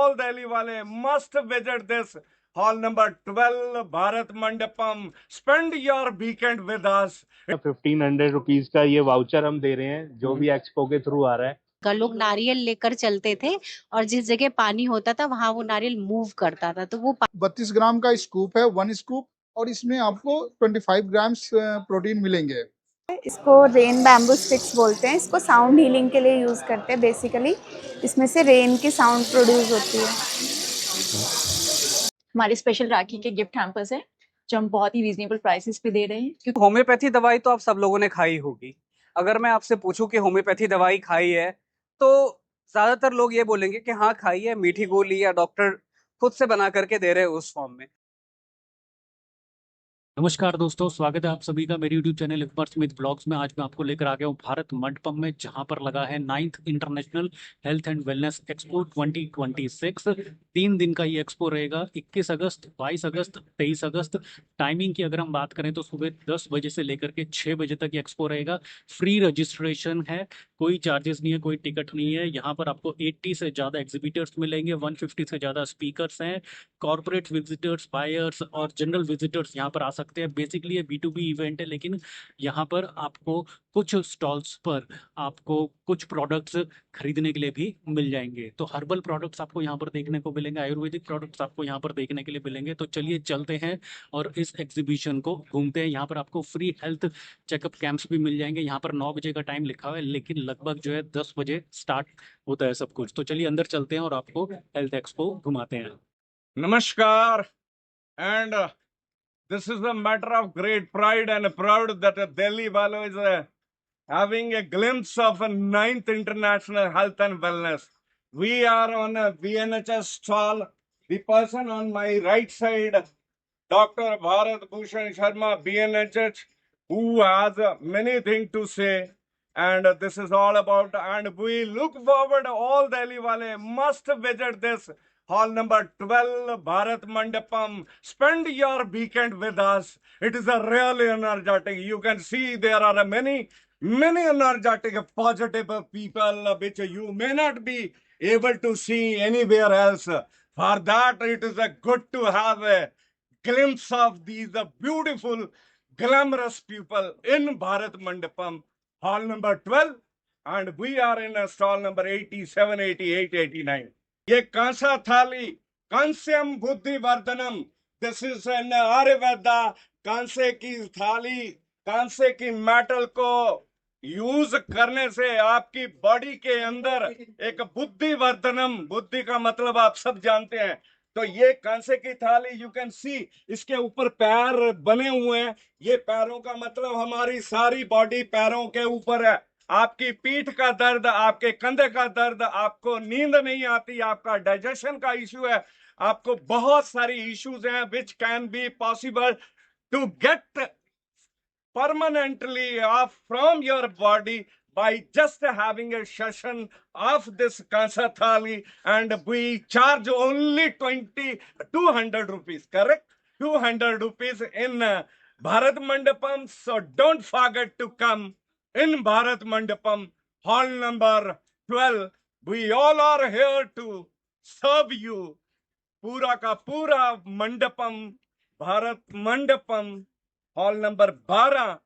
All Delhi wale must visit this hall number 12 Bharat Mandapam. Spend your weekend with us. 1500 rupees का ये voucher हम दे रहे हैं जो भी एक्सपो के थ्रू आ रहा है। का लोग नारियल लेकर चलते थे और जिस जगह पानी होता था वहां वो नारियल मूव करता था, तो वो 32 ग्राम का स्कूप है, 1 स्कूप, और इसमें आपको 25 ग्राम्स प्रोटीन मिलेंगे। इसको रेन बैम्बू स्टिक्स बोलते हैं। इसको साउंड हीलिंग के लिए यूज करते हैं। बेसिकली इसमें से रेन की साउंड प्रोड्यूस होती है। हमारे स्पेशल राखी के गिफ्ट हैम्पर्स है जो हम बहुत ही रीजनेबल प्राइसेस पे दे रहे हैं। क्योंकि होम्योपैथी दवाई तो आप सब लोगों ने खाई होगी। अगर मैं आपसे पूछूं कि होम्योपैथी दवाई खाई है तो ज्यादातर लोग ये बोलेंगे कि हाँ खाई है, मीठी गोली या डॉक्टर खुद से बना करके दे रहे हैं उस फॉर्म में। नमस्कार दोस्तों, स्वागत है आप सभी का मेरे YouTube चैनल इकबार स्मिथ ब्लॉग्स में। आज मैं आपको लेकर आ गया हूँ भारत मंडपम में, जहां पर लगा है 9th international health and wellness expo 2026। 3 दिन का ये एक्सपो रहेगा, 21 अगस्त, 22 अगस्त, 23 अगस्त। टाइमिंग की अगर हम बात करें तो सुबह 10 बजे से लेकर के 6 बजे तक ये एक्सपो रहेगा। फ्री रजिस्ट्रेशन है, कोई चार्जेस नहीं है, कोई टिकट नहीं है। यहाँ पर आपको 80 से ज़्यादा एग्जीबिटर्स मिलेंगे, 150 से ज़्यादा स्पीकर्स हैं, कॉर्पोरेट विजिटर्स, बायर्स और जनरल विजिटर्स यहाँ पर आ सकते हैं। बेसिकली ये B2B इवेंट है, लेकिन यहाँ पर आपको कुछ स्टॉल्स पर आपको कुछ प्रोडक्ट्स खरीदने के लिए भी मिल जाएंगे। तो हर्बल प्रोडक्ट्स आपको यहाँ पर देखने को मिलेंगे, आयुर्वेदिक प्रोडक्ट्स आपको यहाँ पर देखने के लिए मिलेंगे। तो चलिए चलते हैं और इस एग्जीबिशन को घूमते हैं। यहाँ पर आपको फ्री हेल्थ चेकअप कैंप्स भी मिल जाएंगे। यहाँ पर 9 बजे का टाइम लिखा हुआ है, लेकिन लगभग जो है 10 बजे स्टार्ट होता है सब कुछ। तो चलिए अंदर चलते हैं और आपको हेल्थ एक्सपो घुमाते हैं। Namaskar. And this is a matter of great pride and proud that Delhi Walo is having a glimpse of a 9th International Health and Wellness. We are on a VNHS stall. The person on my right side, Dr. Bharat Bhushan Sharma, BNHH, who has many things to say. And this is all about, and we look forward, all Delhi Wale must visit this hall number 12 Bharat Mandapam. Spend your weekend with us. It is a really energetic. You can see there are many energetic, positive people which you may not be able to see anywhere else. For that, it is a good to have a glimpse of these beautiful, glamorous people in Bharat Mandapam, hall number 12, and we are in a stall number 87, 88, 89. ये कांसा थाली, कांस्यम बुद्धि वर्धनम, this is an Ayurveda. कांसे की थाली, कांसे की metal को use करने से आपकी बॉडी के अंदर एक बुद्धि वर्धनम, बुद्धि का मतलब आप सब जानते हैं। तो ये कांसे की थाली, यू कैन सी, इसके ऊपर पैर बने हुए हैं। ये पैरों का मतलब हमारी सारी बॉडी पैरों के ऊपर है। आपकी पीठ का दर्द, आपके कंधे का दर्द, आपको नींद नहीं आती, आपका डाइजेशन का इश्यू है, आपको बहुत सारी इश्यूज हैं which can be possible to get permanently off from your body by just having a session of this Kansa Thali, and we charge only 200 rupees, correct? 200 rupees in Bharat Mandapam. So don't forget to come in Bharat Mandapam, hall number 12. We all are here to serve you. Pura ka pura Mandapam, Bharat Mandapam, hall number 12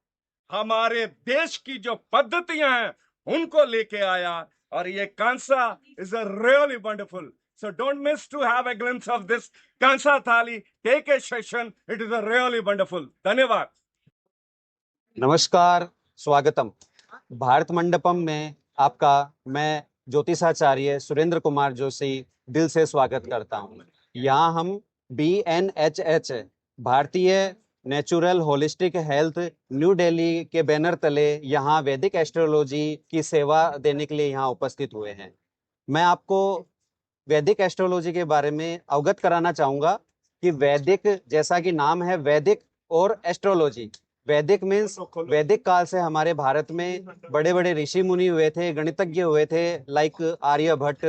हमारे देश की जो पद्धतियां हैं उनको लेके आया, और ये kansa is a really wonderful. So don't miss to have a glimpse of this kansa thali. Take a session, it is a really wonderful. धन्यवाद. नमस्कार, स्वागतम। भारत मंडपम में आपका मैं ज्योतिषाचार्य सुरेंद्र कुमार जोशी दिल से स्वागत करता हूं। यहाँ हम BNHH भारतीय natural holistic health new Delhi के बैनर तले यहाँ वैदिक एस्ट्रोलॉजी की सेवा देने के लिए यहाँ उपस्थित हुए हैं। मैं आपको वैदिक एस्ट्रोलॉजी के बारे में अवगत कराना चाहूँगा कि वैदिक, जैसा कि नाम है वैदिक और एस्ट्रोलॉजी, वैदिक मीन्स वैदिक काल से हमारे भारत में बड़े बड़े ऋषि मुनि हुए थे, गणितज्ञ हुए थे, लाइक आर्यभट्ट,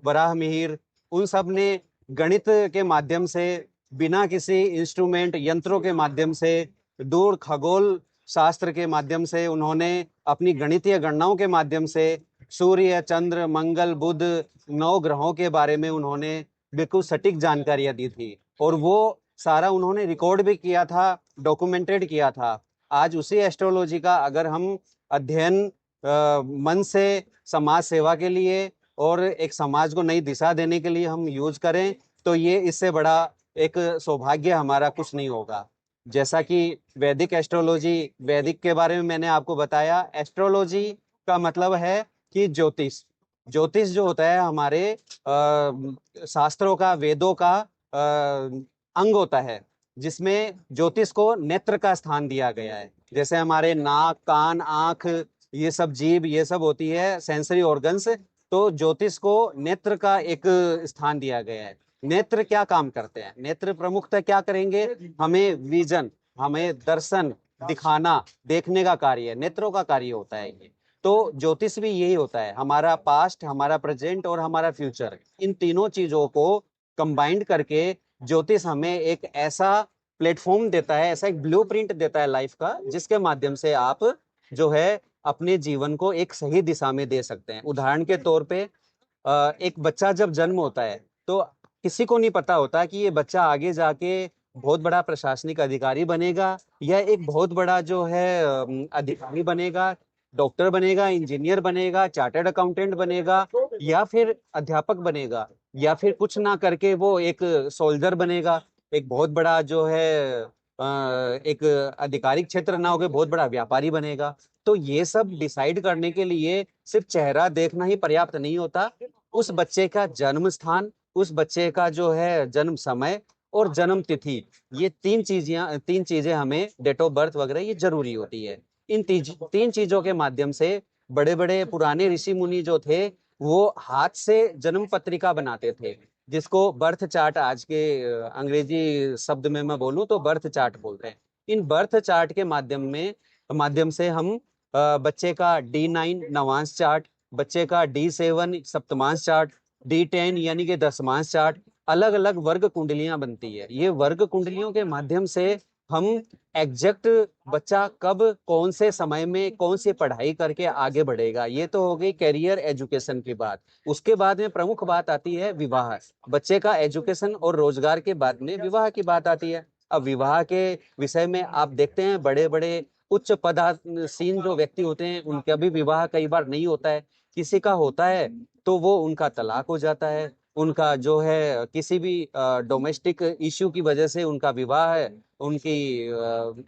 वराह मिहिर। उन सब ने गणित के माध्यम से, बिना किसी इंस्ट्रूमेंट, यंत्रों के माध्यम से, दूर खगोल शास्त्र के माध्यम से, उन्होंने अपनी गणितीय गणनाओं के माध्यम से सूर्य, चंद्र, मंगल, बुध, 9 ग्रहों के बारे में उन्होंने बिल्कुल सटीक जानकारियां दी थी और वो सारा उन्होंने रिकॉर्ड भी किया था, डॉक्यूमेंटेड किया था। आज उसी एस्ट्रोलॉजी का अगर हम अध्ययन मन से समाज सेवा के लिए और एक समाज को नई दिशा देने के लिए हम यूज करें तो ये इससे बड़ा एक सौभाग्य हमारा कुछ नहीं होगा। जैसा कि वैदिक एस्ट्रोलॉजी, वैदिक के बारे में मैंने आपको बताया, एस्ट्रोलॉजी का मतलब है कि ज्योतिष। ज्योतिष जो होता है हमारे शास्त्रों का, वेदों का अंग होता है, जिसमें ज्योतिष को नेत्र का स्थान दिया गया है। जैसे हमारे नाक, कान, आंख, ये सब जीभ, ये सब होती है सेंसरी ऑर्गन्स, तो ज्योतिष को नेत्र का एक स्थान दिया गया है। नेत्र क्या काम करते हैं? नेत्र प्रमुखतः क्या करेंगे? हमें विजन, हमें दर्शन दिखाना, देखने का कार्य, नेत्रों का कार्य होता है ये। तो ज्योतिष भी यही होता है, हमारा पास्ट, हमारा प्रेजेंट और हमारा फ्यूचर, इन तीनों चीजों को कंबाइंड करके ज्योतिष हमें एक ऐसा प्लेटफॉर्म देता है, ऐसा एक ब्लूप्रिंट देता है लाइफ का, जिसके माध्यम से आप जो है अपने जीवन को एक सही दिशा में दे सकते हैं। उदाहरण के तौर पे एक बच्चा जब जन्म होता है तो किसी को नहीं पता होता कि ये बच्चा आगे जाके बहुत बड़ा प्रशासनिक अधिकारी बनेगा या एक बहुत बड़ा जो है अधिकारी बनेगा, डॉक्टर बनेगा, इंजीनियर बनेगा, चार्टर्ड अकाउंटेंट बनेगा या फिर अध्यापक बनेगा, या फिर कुछ ना करके वो एक सोल्जर बनेगा, एक बहुत बड़ा जो है एक आधिकारिक क्षेत्र ना होकर बहुत बड़ा व्यापारी बनेगा। तो ये सब डिसाइड करने के लिए सिर्फ चेहरा देखना ही पर्याप्त नहीं होता, उस बच्चे का जन्म स्थान, उस बच्चे का जो है जन्म समय और जन्म तिथि, ये तीन चीजें हमें, डेट ऑफ बर्थ वगैरह, ये जरूरी होती है। इन तीन चीजों के माध्यम से बड़े बड़े पुराने ऋषि मुनि जो थे वो हाथ से जन्म पत्रिका बनाते थे, जिसको बर्थ चार्ट, आज के अंग्रेजी शब्द में मैं बोलूं तो बर्थ चार्ट बोलते हैं। इन बर्थ चार्ट के माध्यम से हम बच्चे का D9 नवांश चार्ट, बच्चे का D7 सप्तमांश चार्ट, D10 यानी कि दशमांश चार्ट, अलग अलग वर्ग कुंडलियां बनती है। ये वर्ग कुंडलियों के माध्यम से हम एग्जैक्ट बच्चा कब, कौन से समय में, कौन सी पढ़ाई करके आगे बढ़ेगा, ये तो हो गई कैरियर एजुकेशन की बात। उसके बाद में प्रमुख बात आती है विवाह। बच्चे का एजुकेशन और रोजगार के बाद में विवाह की बात आती है। अब विवाह के विषय में आप देखते हैं बड़े बड़े उच्च पदासीन जो व्यक्ति होते हैं उनका भी विवाह कई बार नहीं होता है, किसी का होता है तो वो उनका तलाक हो जाता है, उनका जो है किसी भी डोमेस्टिक इश्यू की वजह से उनका विवाह है उनकी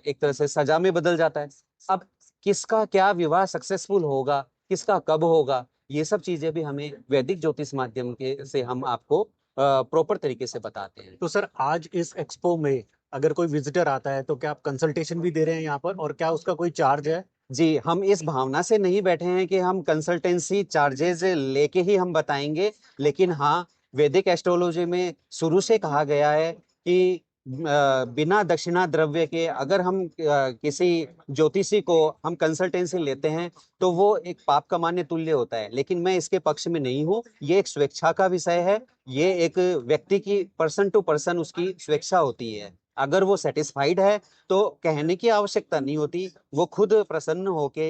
एक तरह से सजा में बदल जाता है। अब किसका क्या विवाह सक्सेसफुल होगा, किसका कब होगा, ये सब चीजें भी हमें वैदिक ज्योतिष माध्यम के से हम आपको प्रॉपर तरीके से बताते हैं। तो सर, आज इस एक्सपो में अगर कोई विजिटर आता है तो क्या आप कंसल्टेशन भी दे रहे हैं यहाँ पर, और क्या उसका कोई चार्ज है? जी, हम इस भावना से नहीं बैठे हैं कि हम कंसल्टेंसी चार्जेस लेके ही हम बताएंगे, लेकिन हाँ, वैदिक एस्ट्रोलॉजी में शुरू से कहा गया है कि बिना दक्षिणा द्रव्य के अगर हम किसी ज्योतिषी को हम कंसल्टेंसी लेते हैं तो वो एक पाप कमाने तुल्य होता है। लेकिन मैं इसके पक्ष में नहीं हूँ, ये एक स्वेच्छा का विषय है, ये एक व्यक्ति की पर्सन टू पर्सन उसकी स्वेच्छा होती है। अगर वो सेटिस्फाइड है तो कहने की आवश्यकता नहीं होती, वो खुद प्रसन्न होके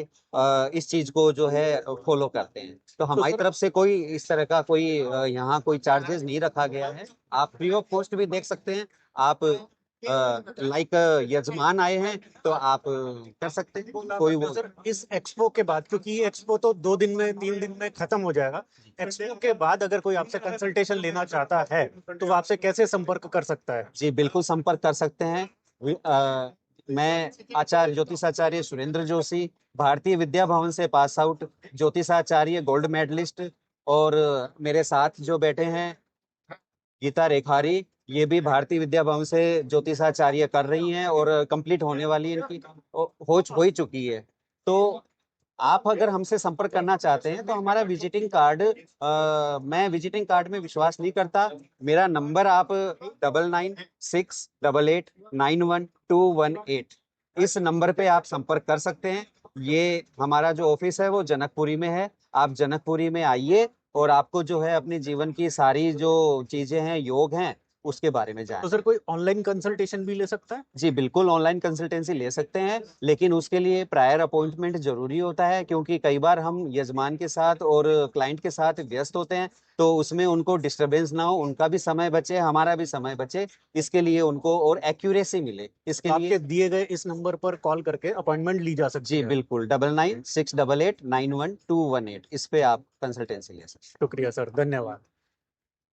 इस चीज को जो है फॉलो करते हैं। तो हमारी तरफ से कोई इस तरह का कोई यहाँ कोई चार्जेस नहीं रखा गया है। आप फ्री ऑफ कॉस्ट भी देख सकते हैं। आप लाइक यजमान आए हैं तो आप कर सकते हैं कोई वो। सर, इस एक्सपो के बाद, क्योंकि ये एक्सपो तो 2 दिन में 3 दिन में खत्म हो जाएगा, एक्सपो के बाद अगर कोई आपसे कंसल्टेशन लेना चाहता है तो वो आपसे कैसे संपर्क कर सकता है? जी बिल्कुल संपर्क कर सकते हैं। मैं आचार्य ज्योतिषाचार्य सुरेंद्र जोशी, भारतीय विद्या भवन से पास आउट ज्योतिषाचार्य, गोल्ड मेडलिस्ट, और मेरे साथ जो बैठे हैं गीता रेखारी, ये भी भारतीय विद्या भवन से ज्योतिषाचार्य कर रही हैं और कंप्लीट होने वाली इनकी हो ही चुकी है। तो आप अगर हमसे संपर्क करना चाहते हैं तो हमारा विजिटिंग कार्ड, मैं विजिटिंग कार्ड में विश्वास नहीं करता, मेरा नंबर आप 9968891218 इस नंबर पे आप संपर्क कर सकते हैं। ये हमारा जो ऑफिस है वो जनकपुरी में है। आप जनकपुरी में आइए और आपको जो है अपने जीवन की सारी जो चीजें हैं, योग हैं, उसके बारे में जाने। तो सर कोई ऑनलाइन कंसल्टेशन भी ले सकता है? जी बिल्कुल, ऑनलाइन कंसल्टेंसी ले सकते हैं, लेकिन उसके लिए प्रायर अपॉइंटमेंट जरूरी होता है, क्योंकि कई बार हम यजमान के साथ और क्लाइंट के साथ व्यस्त होते हैं, तो उसमें उनको डिस्टरबेंस ना हो, उनका भी समय बचे, हमारा भी समय बचे, इसके लिए उनको और एक्यूरेसी मिले, इसके लिए आपके दिए गए इस नंबर पर कॉल करके अपॉइंटमेंट ली जा सकती जी है। बिल्कुल 9968891218 इस पे आप कंसल्टेंसी ले सकते हैं। शुक्रिया सर, धन्यवाद।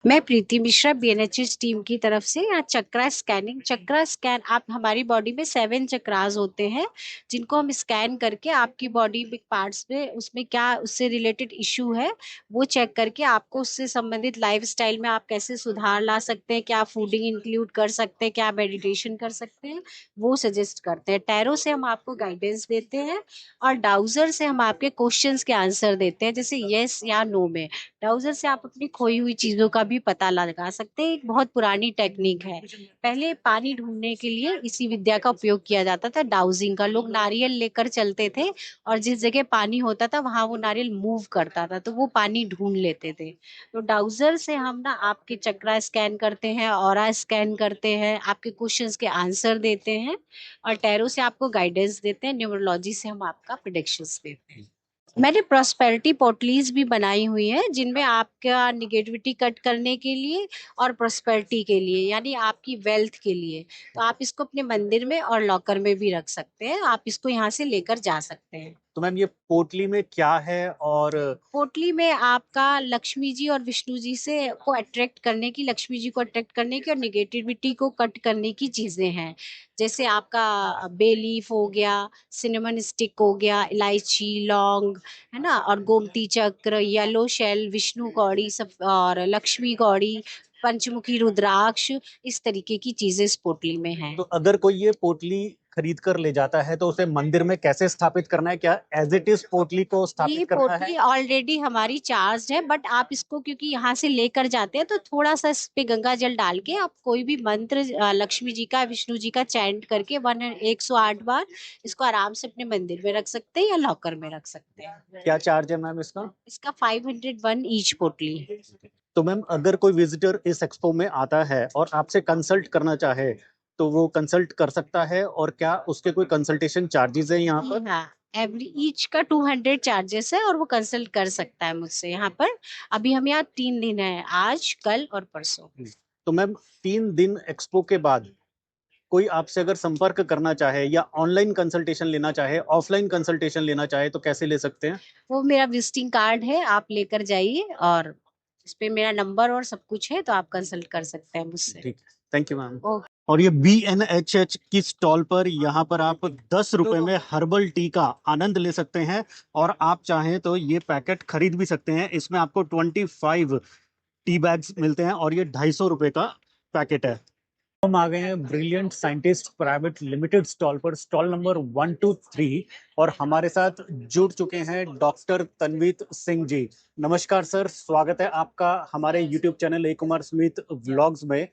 मैं प्रीति मिश्रा बीएनएचएस टीम की तरफ से। यहाँ चक्रा स्कैनिंग, चक्रा स्कैन, आप हमारी बॉडी में 7 चक्रास होते हैं जिनको हम स्कैन करके आपकी बॉडी में पार्ट्स में उसमें क्या उससे रिलेटेड इशू है वो चेक करके आपको उससे संबंधित लाइफस्टाइल में आप कैसे सुधार ला सकते हैं, क्या फूडिंग इंक्लूड कर सकते हैं, क्या मेडिटेशन कर सकते हैं, वो सजेस्ट करते हैं। टैरो से हम आपको गाइडेंस देते हैं और डाउजर से हम आपके क्वेश्चंस के आंसर देते हैं, जैसे यस या नो में। डाउजर से आप अपनी खोई हुई चीजों का भी पता लगा सकते हैं। एक बहुत पुरानी टेक्निक है। पहले पानी ढूंढने के लिए इसी विद्या का उपयोग किया जाता था, डाउजिंग का। लोग नारियल लेकर चलते थे और जिस जगह पानी होता था वहां वो नारियल मूव करता था, तो वो पानी ढूंढ लेते थे। तो डाउजर से हम ना आपके चक्रा स्कैन करते हैं, ऑरा स्कैन करते हैं, आपके क्वेश्चंस के आंसर देते हैं और टैरो से आपको गाइडेंस देते हैं, न्यूमरोलॉजी से हम आपका प्रेडिक्शंस देते हैं। मैंने प्रॉस्पेरिटी पोटलीज भी बनाई हुई है जिनमें आपका निगेटिविटी कट करने के लिए और प्रॉस्पेरिटी के लिए, यानी आपकी वेल्थ के लिए। तो आप इसको अपने मंदिर में और लॉकर में भी रख सकते हैं, आप इसको यहाँ से लेकर जा सकते हैं। तो मैम ये पोटली में क्या है? और पोटली में आपका लक्ष्मी जी और विष्णु जी से को अट्रैक्ट करने की, लक्ष्मी जी को अट्रैक्ट करने की और निगेटिविटी को कट करने की चीजें हैं। जैसे आपका बे लीफ हो गया, सिनेमन स्टिक हो गया, इलायची, लौंग, है ना, और गोमती चक्र, येलो शेल, विष्णु कौड़ी सब और लक्ष्मी कौड़ी, पंचमुखी रुद्राक्ष, इस तरीके की चीजें इस पोटली में हैं। तो अगर कोई ये पोटली खरीद कर ले जाता है तो उसे मंदिर में कैसे स्थापित करना है? क्या एज इट इज पोटली को ये स्थापित करना पोटली है? ऑलरेडी हमारी चार्ज है, बट आप इसको क्योंकि यहाँ से लेकर जाते हैं तो थोड़ा सा इस पे गंगा जल डाल के आप कोई भी मंत्र लक्ष्मी जी का, विष्णु जी का चैंट करके 108 बार इसको आराम से अपने मंदिर में रख सकते हैं या लॉकर में रख सकते हैं। क्या चार्ज है मैम इसका? इसका 501 ईच पोटली। तो मैम अगर कोई विजिटर इस एक्सपो में आता है और आपसे कंसल्ट करना चाहे तो वो कंसल्ट कर सकता है, और क्या उसके कोई कंसल्टेशन चार्जेस है यहाँ पर? हाँ, एवरी ईच का 200 चार्जेस है और वो कंसल्ट कर सकता है मुझसे यहाँ पर। अभी हम यहाँ 3 दिन है, आज, कल और परसों। तो मैम 3 दिन एक्सपो के बाद कोई आपसे अगर संपर्क करना चाहे या ऑनलाइन कंसल्टेशन लेना चाहे, ऑफलाइन कंसल्टेशन लेना चाहे तो कैसे ले सकते हैं? वो मेरा विजिटिंग कार्ड है, आप लेकर जाइए और इस पे मेरा नंबर और सब कुछ है, तो आप कंसल्ट कर सकते हैं मुझसे। ठीक है, थैंक यू मैम। ओके। और ये BNHH की स्टॉल पर यहाँ पर आप 10 रुपए में हर्बल टी का आनंद ले सकते हैं, और आप चाहें तो ये पैकेट खरीद भी सकते हैं। इसमें आपको 25 टी बैग्स मिलते हैं और ये 250 रुपए का पैकेट है। हम आ गए हैं brilliant scientist private limited stall पर, स्टॉल नंबर 123, और हमारे साथ जुड़ चुके हैं डॉक्टर तन्वीत सिंह जी। नमस्कार सर, स्वागत है आपका हमारे यूट्यूब चैनल ए कुमार स्मिथ व्लॉग्स में।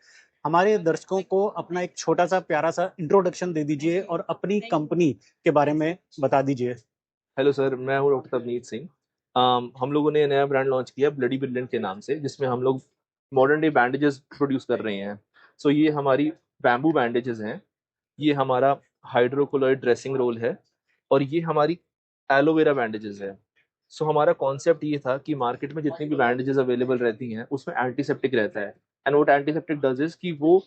हमारे दर्शकों को अपना एक छोटा सा प्यारा सा इंट्रोडक्शन दे दीजिए और अपनी कंपनी के बारे में बता दीजिए। हेलो सर, मैं हूँ डॉक्टर तवनीत सिंह। हम लोगों ने नया ब्रांड लॉन्च किया ब्लडी ब्रिलियंट के नाम से, जिसमें हम लोग मॉडर्न डे बैंडेजेस प्रोड्यूस कर रहे हैं। सो ये हमारी बैम्बू बैंडेजेस हैं, ये हमारा हाइड्रोकोलॉइड ड्रेसिंग रोल है, और ये हमारी एलोवेरा बैंडेजेस है। सो हमारा कॉन्सेप्ट ये था कि मार्केट में जितनी भी बैंडेजेस अवेलेबल रहती हैं उसमें एंटीसेप्टिक रहता है, and what antiseptic does is कि वो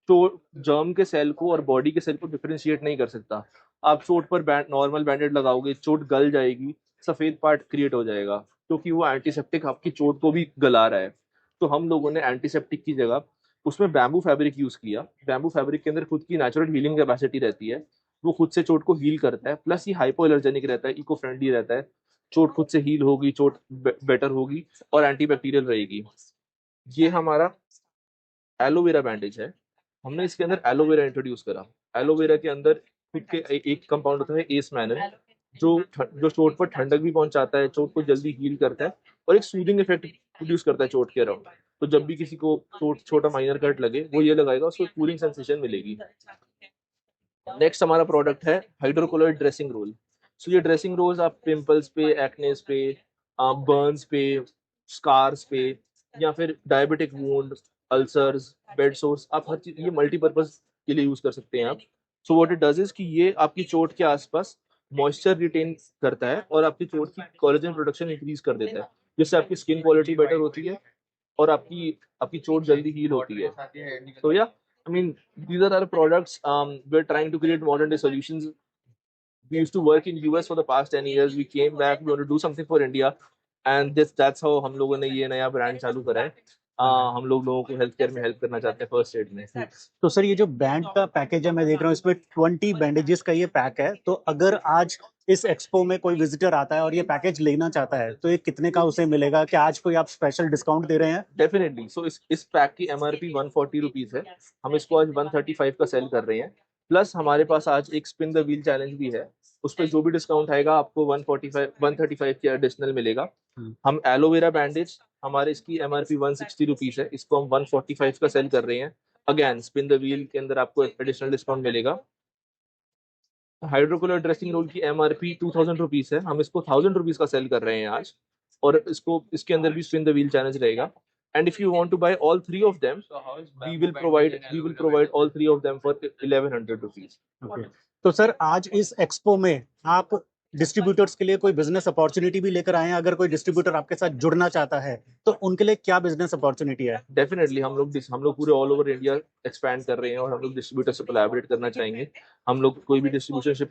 चोट जर्म के सेल को और बॉडी के सेल को डिफरेंशिएट नहीं कर सकता। आप चोट पर नॉर्मल बैंडेड लगाओगे, चोट गल जाएगी, सफ़ेद पार्ट क्रिएट हो जाएगा, क्योंकि वो एंटीसेप्टिक आपकी चोट को भी गला रहा है। तो हम लोगों ने एंटीसेप्टिक की जगह उसमें बैम्बू फैब्रिक यूज़ किया। बैम्बू फैब्रिक के अंदर खुद की नेचुरल हीलिंग कैपेसिटी रहती है, वो खुद से चोट को हील करता है, प्लस ये हाइपो एलर्जेनिक रहता है, इको फ्रेंडली रहता है। चोट खुद से हील होगी, चोट बेटर होगी और एंटीबैक्टीरियल रहेगी। ये हमारा एलोवेरा बैंडेज है। हमने इसके अंदर एलोवेरा इंट्रोड्यूस करा। एलोवेरा के अंदर खुद के एक कंपाउंड होता है एस मैनल, जो चोट पर ठंडक भी पहुंचाता है, चोट को जल्दी हील करता है और एक सूदिंग इफेक्ट प्रोड्यूस करता है चोट के अराउंड। तो जब भी किसी को छोटा माइनर कट लगे वो ये लगाएगा, उसको कूलिंग सेंसेशन मिलेगी। नेक्स्ट हमारा प्रोडक्ट है हाइड्रोकोलॉइड ड्रेसिंग रोल। सो ये ड्रेसिंग रोल्स आप पिंपल्स पे, एक्नेस पे, बर्न्स पे, स्कार्स पे, या फिर diabetic wound, ulcers, bed source, आप हर चीज, ये मल्टीपर्पज के लिए यूज कर सकते हैं आप। So what it does is कि ये आपकी चोट के आसपास मॉइस्चर रिटेन करता है और आपकी चोट की कोलेजन प्रोडक्शन इंक्रीज कर देता है, जिससे आपकी स्किन क्वालिटी बेटर होती है और आपकी आपकी चोट जल्दी हील होती है। तो या I mean, these are our products. We're trying to create modern day solutions. We used to work in US for the past 10 years. We came back. We want to do something for India, and that's how हम लोगों ने ये नया brand चालू करा है। हम लोगों को हेल्थ केयर में हेल्प करना चाहते हैं, फर्स्ट एड में। तो सर ये जो बैंड का पैकेज है मैं देख रहा हूँ इसमें 20 बैंडेजेस का ये पैक है, तो अगर आज इस एक्सपो में कोई विजिटर आता है और ये पैकेज लेना चाहता है तो ये कितने का उसे मिलेगा? क्या आज कोई आप स्पेशल डिस्काउंट दे रहे हैं? डेफिनेटली। सो इस पैक की MRP 140 रुपीज है, हम इसको आज 135 का सेल कर रहे हैं। प्लस हमारे पास आज एक स्पिन द व्हील चैलेंज भी है, उस पर जो भी डिस्काउंट आएगा आपको 135 के एडिशनल मिलेगा। हम एलोवेरा बैंडेज, हमारे इसकी MRP 160 रुपीज है, इसको हम 145 का सेल कर रहे हैं। अगेन स्पिन द व्हील के अंदर आपको एडिशनल डिस्काउंट मिलेगा। हाइड्रोकलर ड्रेसिंग रोल की MRP 2000 रुपीज है, हम इसको 1000 रुपीज का सेल कर रहे हैं आज, और इसके अंदर भी स्पिन द व्हील चैलेंज रहेगा। And if you want to buy all three of them, we will provide all three of them for 1100 rupees. Okay. तो सर आज इस एक्सपो में आप डिस्ट्रीब्यूटर्स के लिए कोई बिजनेस अपॉर्चुनिटी भी लेकर आए हैं? अगर कोई डिस्ट्रीब्यूटर आपके साथ जुड़ना चाहता है तो उनके लिए क्या बिजनेस अपॉर्चुनिटी है? डेफिनेटली हम लोग पूरे ऑल ओवर इंडिया एक्सपैंड कर रहे हैं और हम लोग डिस्ट्रीब्यूटर से कोलैबोरेट करना चाहेंगे। हम लोग कोई भी डिस्ट्रीब्यूटरशिप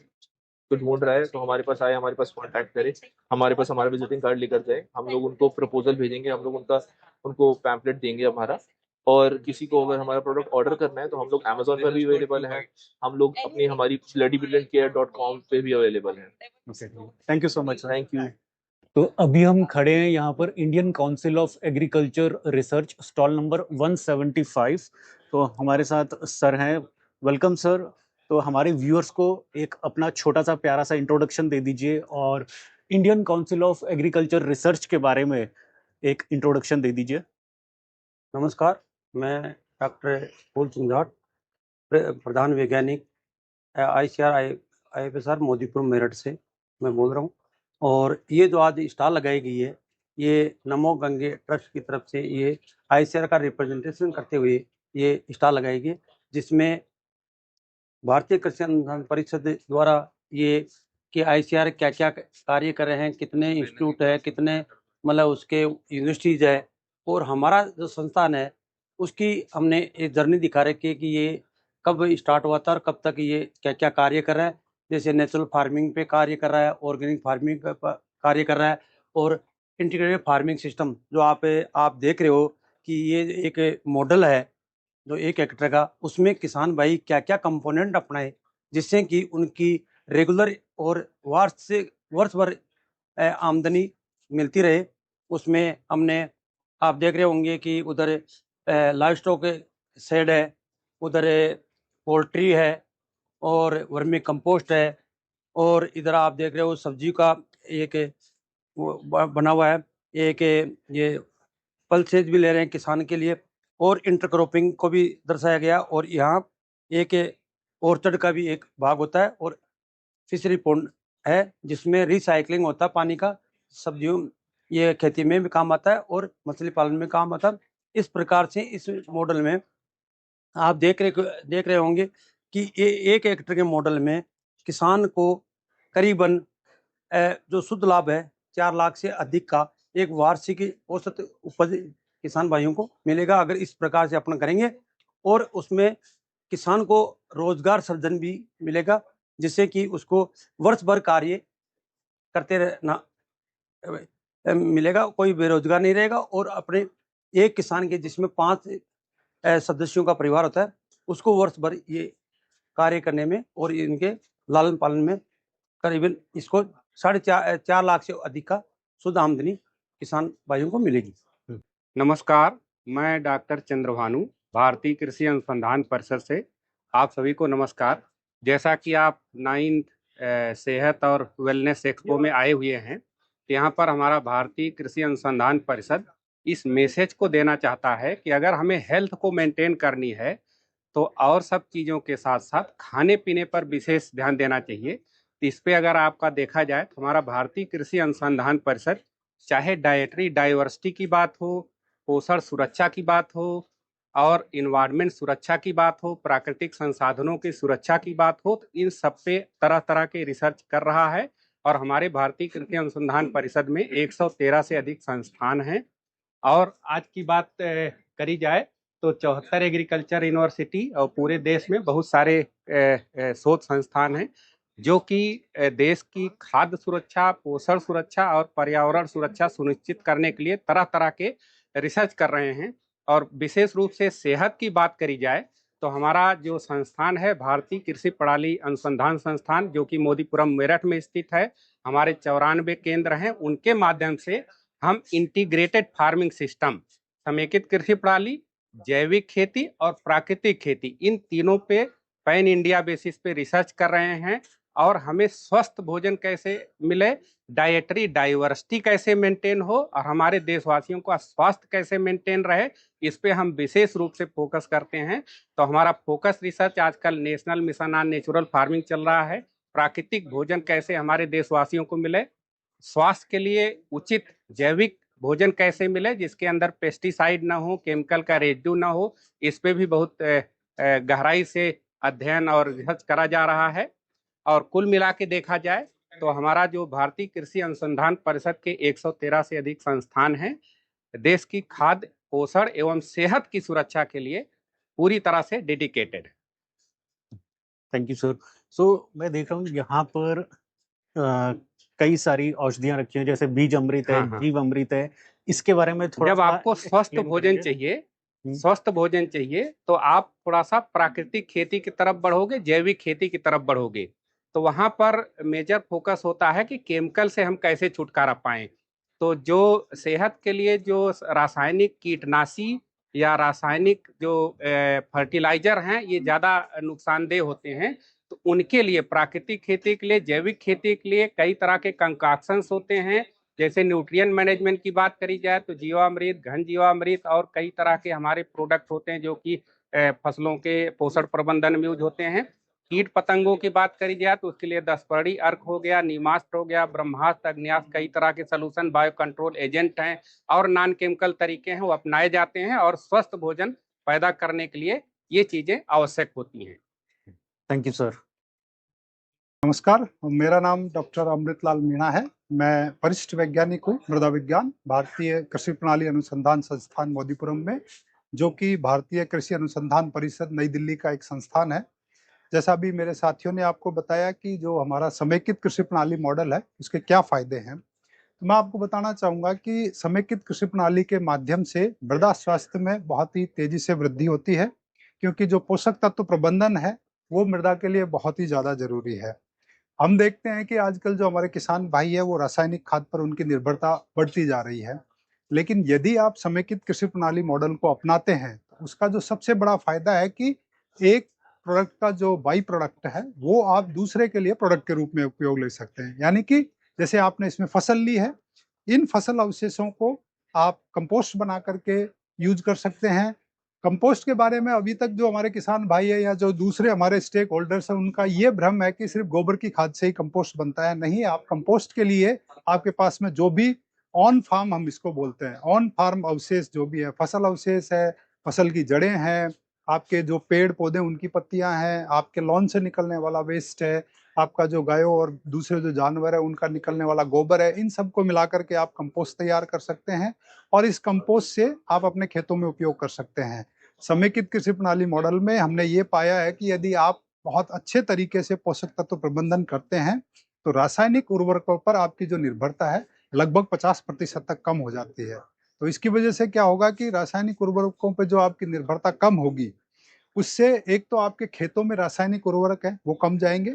को ढूंढ रहा है तो हमारे पास आए, हमारे पास कांटेक्ट करे, हमारे पास हमारा विजिटिंग कार्ड लेकर जाए, हम लोग उनको प्रपोजल भेजेंगे, हम लोग उनको पैम्पलेट देंगे हमारा। और किसी को अगर हमारा प्रोडक्ट ऑर्डर करना है तो हम लोग Amazon पर भी अवेलेबल हैं, हम लोग हमारी bloodybrilliantcare.com पे भी अवेलेबल हैं। Thank you so much. Thank you. तो अभी हम खड़े हैं यहाँ पर Indian council of agriculture research stall number 175। तो हमारे साथ सर हैं, वेलकम सर। तो हमारे व्यूअर्स को एक अपना छोटा सा प्यारा सा इंट्रोडक्शन दे दीजिए और Indian council of agriculture research के बारे में एक इंट्रोडक्शन दे दीजिए। नमस्कार, मैं डॉक्टर फूल सिंह जाट, प्रधान वैज्ञानिक ICAR मोदीपुर मेरठ से मैं बोल रहा हूँ। और ये जो आज स्टॉल लगाई गई है, ये नमो गंगे ट्रस्ट की तरफ से ये ICAR का रिप्रेजेंटेशन करते हुए ये स्टॉल लगाई गई, जिसमें भारतीय कृषि अनुसंधान परिषद द्वारा ये कि ICAR क्या क्या कार्य कर रहे हैं, कितने इंस्टीट्यूट है, कितने मतलब उसके यूनिवर्सिटीज है, और हमारा जो संस्थान है उसकी हमने एक जर्नी दिखा रखी है कि ये कब स्टार्ट हुआ था और कब तक ये क्या क्या कार्य कर रहा है। जैसे नेचुरल फार्मिंग पे कार्य कर रहा है, ऑर्गेनिक फार्मिंग पे कार्य कर रहा है, और इंटीग्रेटेड फार्मिंग सिस्टम जो आप देख रहे हो कि ये एक मॉडल है जो 1 हेक्टेयर का, उसमें किसान भाई क्या क्या कंपोनेंट अपनाए जिससे कि उनकी रेगुलर और वर्ष भर आमदनी मिलती रहे। उसमें हमने आप देख रहे होंगे कि उधर लाइव स्टॉक शेड है, उधर पोल्ट्री है और वर्मी कंपोस्ट है, और इधर आप देख रहे हो सब्जी का एक बना हुआ है, एक ये पल्सेज भी ले रहे हैं किसान के लिए, और इंटरक्रॉपिंग को भी दर्शाया गया। और यहाँ एक ऑर्चर्ड का भी एक भाग होता है, और फिशरी पॉन्ड है जिसमें रिसाइकलिंग होता है पानी का, सब्जियों ये खेती में भी काम आता है और मछली पालन में काम आता है। इस प्रकार से इस मॉडल में आप देख रहे होंगे कि 1 हेक्टेयर के मॉडल में किसान को करीबन जो शुद्ध लाभ है 4 लाख से अधिक का एक वार्षिक औसत उपज किसान भाइयों को मिलेगा अगर इस प्रकार से अपन करेंगे। और उसमें किसान को रोजगार सृजन भी मिलेगा, जिससे कि उसको वर्ष भर कार्य करते रहना मिलेगा, कोई बेरोजगार नहीं रहेगा। और अपने एक किसान के जिसमें 5 सदस्यों का परिवार होता है, उसको वर्ष भर ये कार्य करने में और इनके लालन पालन में करीबन इसको 4.5 लाख से अधिक का शुद्ध आमदनी किसान भाइयों को मिलेगी। नमस्कार, मैं डॉक्टर चंद्रभानु, भारतीय कृषि अनुसंधान परिषद से आप सभी को नमस्कार। जैसा कि आप 9th सेहत और वेलनेस एक्सपो में आए हुए हैं, यहाँ पर हमारा भारतीय कृषि अनुसंधान परिषद इस मैसेज को देना चाहता है कि अगर हमें हेल्थ को मेंटेन करनी है तो और सब चीज़ों के साथ साथ खाने पीने पर विशेष ध्यान देना चाहिए। तो इस पे अगर आपका देखा जाए तो हमारा भारतीय कृषि अनुसंधान परिषद चाहे डाइटरी डाइवर्सिटी की बात हो, पोषण सुरक्षा की बात हो, और इन्वायरमेंट सुरक्षा की बात हो, प्राकृतिक संसाधनों की सुरक्षा की बात हो, तो इन सब पे तरह तरह के रिसर्च कर रहा है। और हमारे भारतीय कृषि अनुसंधान परिषद में 113 से अधिक संस्थान हैं। और आज की बात करी जाए तो 74 एग्रीकल्चर यूनिवर्सिटी और पूरे देश में बहुत सारे शोध संस्थान हैं जो कि देश की खाद्य सुरक्षा, पोषण सुरक्षा और पर्यावरण सुरक्षा सुनिश्चित करने के लिए तरह तरह के रिसर्च कर रहे हैं। और विशेष रूप से सेहत की बात करी जाए तो हमारा जो संस्थान है भारतीय कृषि प्रणाली अनुसंधान संस्थान, जो कि मोदीपुरम मेरठ में स्थित है, हमारे 94 केंद्र हैं। उनके माध्यम से हम इंटीग्रेटेड फार्मिंग सिस्टम, समेकित कृषि प्रणाली, जैविक खेती और प्राकृतिक खेती, इन तीनों पे पैन इंडिया बेसिस पे रिसर्च कर रहे हैं। और हमें स्वस्थ भोजन कैसे मिले, डाइटरी डाइवर्सिटी कैसे मेंटेन हो और हमारे देशवासियों का स्वास्थ्य कैसे मेंटेन रहे, इस पे हम विशेष रूप से फोकस करते हैं। तो हमारा फोकस रिसर्च आजकल national mission on natural farming चल रहा है। प्राकृतिक भोजन कैसे हमारे देशवासियों को मिले, स्वास्थ्य के लिए उचित जैविक भोजन कैसे मिले जिसके अंदर पेस्टिसाइड ना हो, केमिकल का रेजिड्यू ना हो, इस पे भी बहुत गहराई से अध्ययन और रिसर्च करा जा रहा है। और कुल मिला के देखा जाए तो हमारा जो भारतीय कृषि अनुसंधान परिषद के 113 से अधिक संस्थान हैं, देश की खाद्य, पोषण एवं सेहत की सुरक्षा के लिए पूरी तरह से डेडिकेटेड है। Thank you sir. सो मैं देख रहा हूँ यहाँ पर कई सारी औषधियां रखी हैं, जैसे बीज अमृत है, हाँ। जीव अमृत है, इसके बारे में थोड़ा जब आपको स्वस्थ भोजन चाहिए, स्वस्थ भोजन चाहिए तो आप थोड़ा सा प्राकृतिक खेती की तरफ बढ़ोगे, जैविक खेती की तरफ बढ़ोगे। तो वहां पर मेजर फोकस होता है कि केमिकल से हम कैसे छुटकारा पाएं। तो जो सेहत के लिए जो रासायनिक कीटनाशी या रासायनिक जो फर्टिलाइजर हैं, ये ज़्यादा नुकसानदेह होते हैं। तो उनके लिए प्राकृतिक खेती के लिए, जैविक खेती के लिए कई तरह के कंकाक्शंस होते हैं। जैसे न्यूट्रिएंट मैनेजमेंट की बात करी जाए तो जीवामृत, घन जीवामृत और कई तरह के हमारे प्रोडक्ट होते हैं जो कि फसलों के पोषण प्रबंधन में यूज होते हैं। कीट पतंगों की बात करी जाए तो उसके लिए 10 अर्क हो गया, नीमास्त्र हो गया, ब्रह्मास्त्र, अग्न्यास्त्र, कई तरह के सोल्यूशन, बायो कंट्रोल एजेंट हैं और नॉन केमिकल तरीके हैं वो अपनाए जाते हैं। और स्वस्थ भोजन पैदा करने के लिए ये चीजें आवश्यक होती हैं। Thank you sir. नमस्कार, मेरा नाम डॉक्टर अमृतलाल मीणा है। मैं वरिष्ठ वैज्ञानिक हूँ मृदा विज्ञान, भारतीय कृषि प्रणाली अनुसंधान संस्थान मोदीपुरम में, जो कि भारतीय कृषि अनुसंधान परिषद नई दिल्ली का एक संस्थान है। जैसा भी मेरे साथियों ने आपको बताया कि जो हमारा समेकित कृषि प्रणाली मॉडल है उसके क्या फायदे हैं, तो मैं आपको बताना चाहूँगा कि समेकित कृषि प्रणाली के माध्यम से मृदा स्वास्थ्य में बहुत ही तेजी से वृद्धि होती है, क्योंकि जो पोषक तत्व प्रबंधन है वो मृदा के लिए बहुत ही ज़्यादा जरूरी है। हम देखते हैं कि आजकल जो हमारे किसान भाई है वो रासायनिक खाद पर उनकी निर्भरता बढ़ती जा रही है, लेकिन यदि आप समेकित कृषि प्रणाली मॉडल को अपनाते हैं तो उसका जो सबसे बड़ा फायदा है कि एक प्रोडक्ट का जो बाई प्रोडक्ट है वो आप दूसरे के लिए प्रोडक्ट के रूप में उपयोग ले सकते हैं। यानी कि जैसे आपने इसमें फसल ली है, इन फसल अवशेषों को आप कंपोस्ट बना करके यूज कर सकते हैं। कंपोस्ट के बारे में अभी तक जो हमारे किसान भाई है या जो दूसरे हमारे स्टेक होल्डर्स हैं उनका ये भ्रम है कि सिर्फ गोबर की खाद से ही कंपोस्ट बनता है। नहीं, आप कंपोस्ट के लिए आपके पास में जो भी ऑन फार्म, हम इसको बोलते हैं ऑन फार्म अवशेष, जो भी है, फसल अवशेष है, फसल की जड़ें हैं, आपके जो पेड़ पौधे उनकी पत्तियां हैं, आपके लॉन से निकलने वाला वेस्ट है, आपका जो गायों और दूसरे जो जानवर है उनका निकलने वाला गोबर है, इन सबको मिलाकर के आप कंपोस्ट तैयार कर सकते हैं और इस कंपोस्ट से आप अपने खेतों में उपयोग कर सकते हैं। समेकित कृषि प्रणाली मॉडल में हमने ये पाया है कि यदि आप बहुत अच्छे तरीके से पोषक तत्व प्रबंधन करते हैं तो रासायनिक उर्वरकों पर आपकी जो निर्भरता है लगभग 50% तक कम हो जाती है। तो इसकी वजह से क्या होगा कि रासायनिक उर्वरकों पर जो आपकी निर्भरता कम होगी, उससे एक तो आपके खेतों में रासायनिक उर्वरक है वो कम जाएंगे,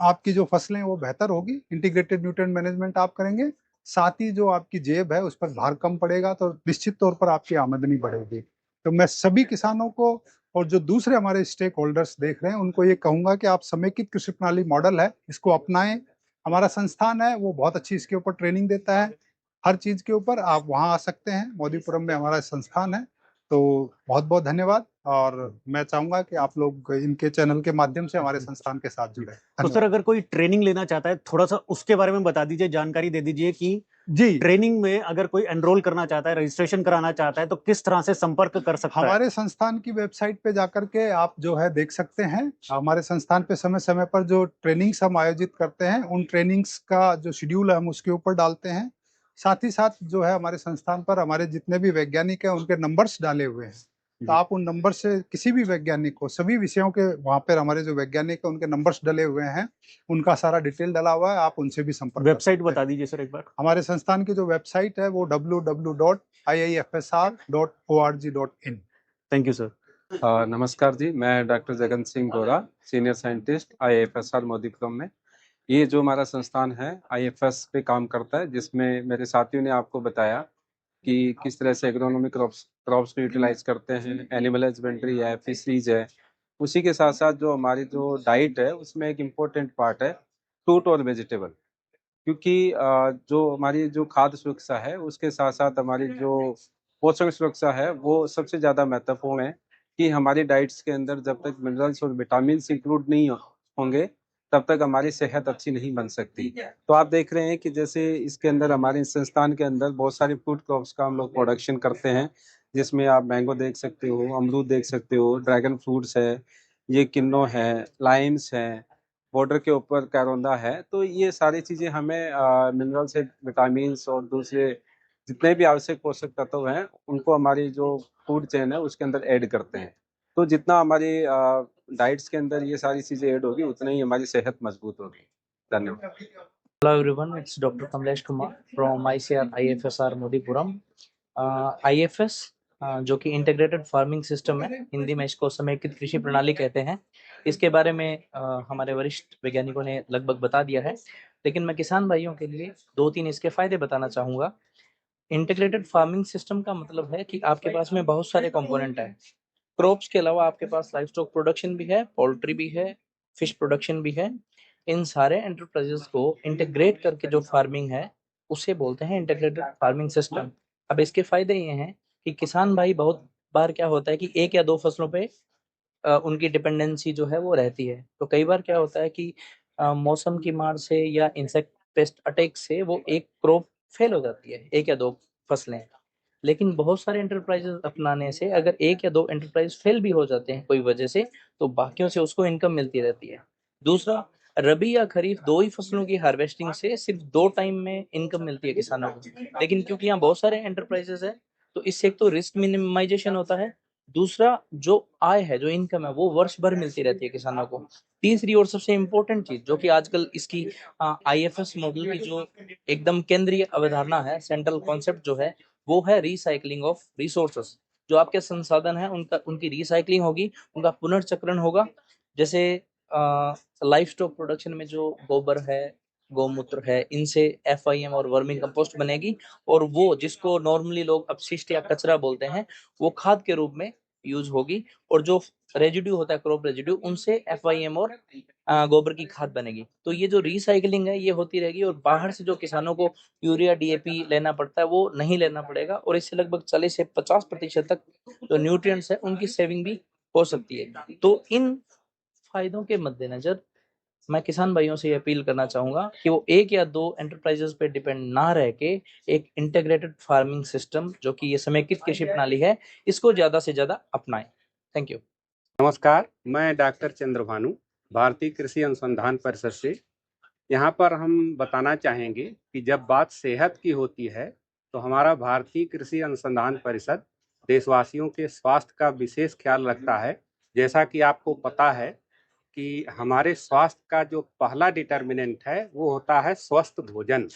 आपकी जो फसलें वो बेहतर होगी, इंटीग्रेटेड न्यूट्रिएंट मैनेजमेंट आप करेंगे, साथ ही जो आपकी जेब है उस पर भार कम पड़ेगा, तो निश्चित तौर पर आपकी आमदनी बढ़ेगी। तो मैं सभी किसानों को और जो दूसरे हमारे स्टेक होल्डर्स देख रहे हैं उनको ये कहूंगा कि आप समेकित कृषि प्रणाली मॉडल है इसको अपनाएं। हमारा संस्थान है वो बहुत अच्छी इसके ऊपर ट्रेनिंग देता है, हर चीज के ऊपर आप वहाँ आ सकते हैं। मोदीपुरम में हमारा संस्थान है तो बहुत बहुत धन्यवाद, और मैं चाहूंगा कि आप लोग इनके चैनल के माध्यम से हमारे संस्थान के साथ जुड़े। तो सर अगर कोई ट्रेनिंग लेना चाहता है थोड़ा सा उसके बारे में बता दीजिए, जानकारी दे दीजिए कि जी, ट्रेनिंग में अगर कोई एनरोल करना चाहता है, रजिस्ट्रेशन कराना चाहता है तो किस तरह से संपर्क कर सकता है? हमारे संस्थान की वेबसाइट पे जाकर के आप जो है देख सकते हैं। हमारे संस्थान पे समय समय पर जो ट्रेनिंग्स हम आयोजित करते हैं, उन ट्रेनिंग्स का जो शेड्यूल है हम उसके ऊपर डालते हैं। साथ ही साथ जो है हमारे संस्थान पर हमारे जितने भी वैज्ञानिक हैं उनके नंबर्स डाले हुए हैं, तो आप उन नंबर से किसी भी वैज्ञानिक को, सभी विषयों के वहाँ पर हमारे जो वैज्ञानिक है उनके नंबर्स डले हुए हैं, उनका सारा डिटेल डला हुआ है, आप उनसे भी संपर्क कर वेबसाइट सकते हैं। बता दीजिए सर एक बार। हमारे संस्थान की जो वेबसाइट है वो www.iifsr.org.in। Thank you sir. नमस्कार जी, मैं डॉक्टर जगन सिंह गोरा, सीनियर साइंटिस्ट IIFSR मोदीपुरम में। ये जो हमारा संस्थान है IFS पे काम करता है, जिसमें मेरे साथियों ने आपको बताया कि किस तरह से एग्रोनॉमिक क्रॉप्स को यूटिलाइज करते हैं, एनिमल हस्बेंड्री है, फिशरीज है। उसी के साथ साथ जो हमारी जो डाइट है उसमें एक इम्पोर्टेंट पार्ट है फ्रूट और वेजिटेबल, क्योंकि जो हमारी जो खाद्य सुरक्षा है उसके साथ साथ हमारी जो पोषण सुरक्षा है वो सबसे ज़्यादा महत्वपूर्ण है कि हमारी डाइट्स के अंदर जब तक मिनरल्स और विटामिन इंक्लूड नहीं होंगे तब तक हमारी सेहत अच्छी नहीं बन सकती। तो आप देख रहे हैं कि जैसे इसके अंदर हमारे संस्थान के अंदर बहुत सारे फूड क्रॉप्स का हम लोग प्रोडक्शन करते हैं, जिसमें आप मैंगो देख सकते हो, अमरूद देख सकते हो, ड्रैगन फ्रूट्स है, ये किन्नो है, लाइम्स है, बॉर्डर के ऊपर कैरोंदा है। तो ये सारी चीज़ें हमें मिनरल्स, विटामिन्स और दूसरे जितने भी आवश्यक पोषक तत्व हैं उनको हमारी जो फूड चेन है उसके अंदर ऐड करते हैं। तो जितना हमारी डाइट्स के अंदर ये सारी चीज़ें ऐड होगी उतना ही हमारी सेहत मजबूत होगी। धन्यवाद। Hello everyone, it's Dr. Kamlesh Kumar from ICR IFSR Modipuram. IFS जो कि इंटीग्रेटेड फार्मिंग सिस्टम है, हिंदी में इसको समेकित कृषि प्रणाली कहते हैं। इसके बारे में हमारे वरिष्ठ वैज्ञानिकों ने लगभग बता दिया है, लेकिन मैं किसान भाइयों के लिए 2-3 इसके फायदे बताना चाहूँगा। इंटीग्रेटेड फार्मिंग सिस्टम का मतलब है कि आपके पास में बहुत सारे कंपोनेंट हैं। क्रॉप्स के अलावा आपके पास लाइव स्टॉक प्रोडक्शन भी है, पोल्ट्री भी है, फिश प्रोडक्शन भी है। इन सारे एंटरप्राइजेस को इंटीग्रेट करके जो फार्मिंग है उसे बोलते हैं इंटीग्रेटेड फार्मिंग सिस्टम। अब इसके फायदे ये हैं कि किसान भाई बहुत बार क्या होता है कि 1 या 2 फसलों पे उनकी डिपेंडेंसी जो है वो रहती है। तो कई बार क्या होता है कि मौसम की मार से या इंसेक्ट पेस्ट अटैक से वो एक क्रॉप फेल हो जाती है, 1 या 2 फसलें। लेकिन बहुत सारे एंटरप्राइजेस अपनाने से अगर 1 या 2 एंटरप्राइज फेल भी हो जाते हैं कोई वजह से, तो बाकियों से उसको इनकम मिलती रहती है। दूसरा, रबी या खरीफ 2 ही फसलों की हार्वेस्टिंग से सिर्फ 2 टाइम में इनकम मिलती है किसानों को। लेकिन क्योंकि यहाँ बहुत सारे एंटरप्राइजेस हैं, तो इससे एक तो रिस्क मिनिमाइजेशन होता है, दूसरा जो आय है, जो इनकम है, वो वर्ष भर मिलती रहती है किसानों को। तीसरी और सबसे इम्पोर्टेंट चीज जो कि आजकल इसकी IFS मॉडल की जो एकदम केंद्रीय अवधारणा है, सेंट्रल कॉन्सेप्ट जो है, वो है रिसाइकलिंग ऑफ रिसोर्सेस। जो आपके संसाधन है उनकी रिसाइकलिंग होगी, उनका पुनर्चक्रण होगा। जैसे लाइफ स्टॉक प्रोडक्शन में जो गोबर है, गौमूत्र है, इनसे FIM और वर्मिंग कंपोस्ट बनेगी, और वो जिसको नॉर्मली लोग अपशिष्ट या कचरा बोलते हैं, वो खाद के रूप में यूज होगी। और जो रेजिड्यू होता है, क्रॉप रेजिड्यू, उनसे FIM और गोबर की खाद बनेगी। तो ये जो रिसाइकलिंग है ये होती रहेगी, और बाहर से जो किसानों को यूरिया DAP लेना पड़ता है वो नहीं लेना पड़ेगा, और इससे लगभग 40 से 50% तक जो न्यूट्रिएंट्स है उनकी सेविंग भी हो सकती है। तो इन फायदों के मद्देनजर मैं किसान भाइयों से ये अपील करना चाहूंगा कि वो 1 या 2 एंटरप्राइजेस पे डिपेंड ना रह के एक इंटीग्रेटेड फार्मिंग सिस्टम जो कि ये समेकित कृषि प्रणाली है, इसको ज्यादा से ज्यादा अपनाएं। Thank you. नमस्कार, मैं डॉक्टर चंद्रभानु, भारतीय कृषि अनुसंधान परिषद से। यहाँ पर हम बताना चाहेंगे कि जब बात सेहत की होती है तो हमारा भारतीय कृषि अनुसंधान परिषद देशवासियों के स्वास्थ्य का विशेष ख्याल रखता है। जैसा कि आपको पता है कि हमारे स्वास्थ्य का जो पहला डिटर्मिनेंट है वो होता है स्वस्थ भोजन,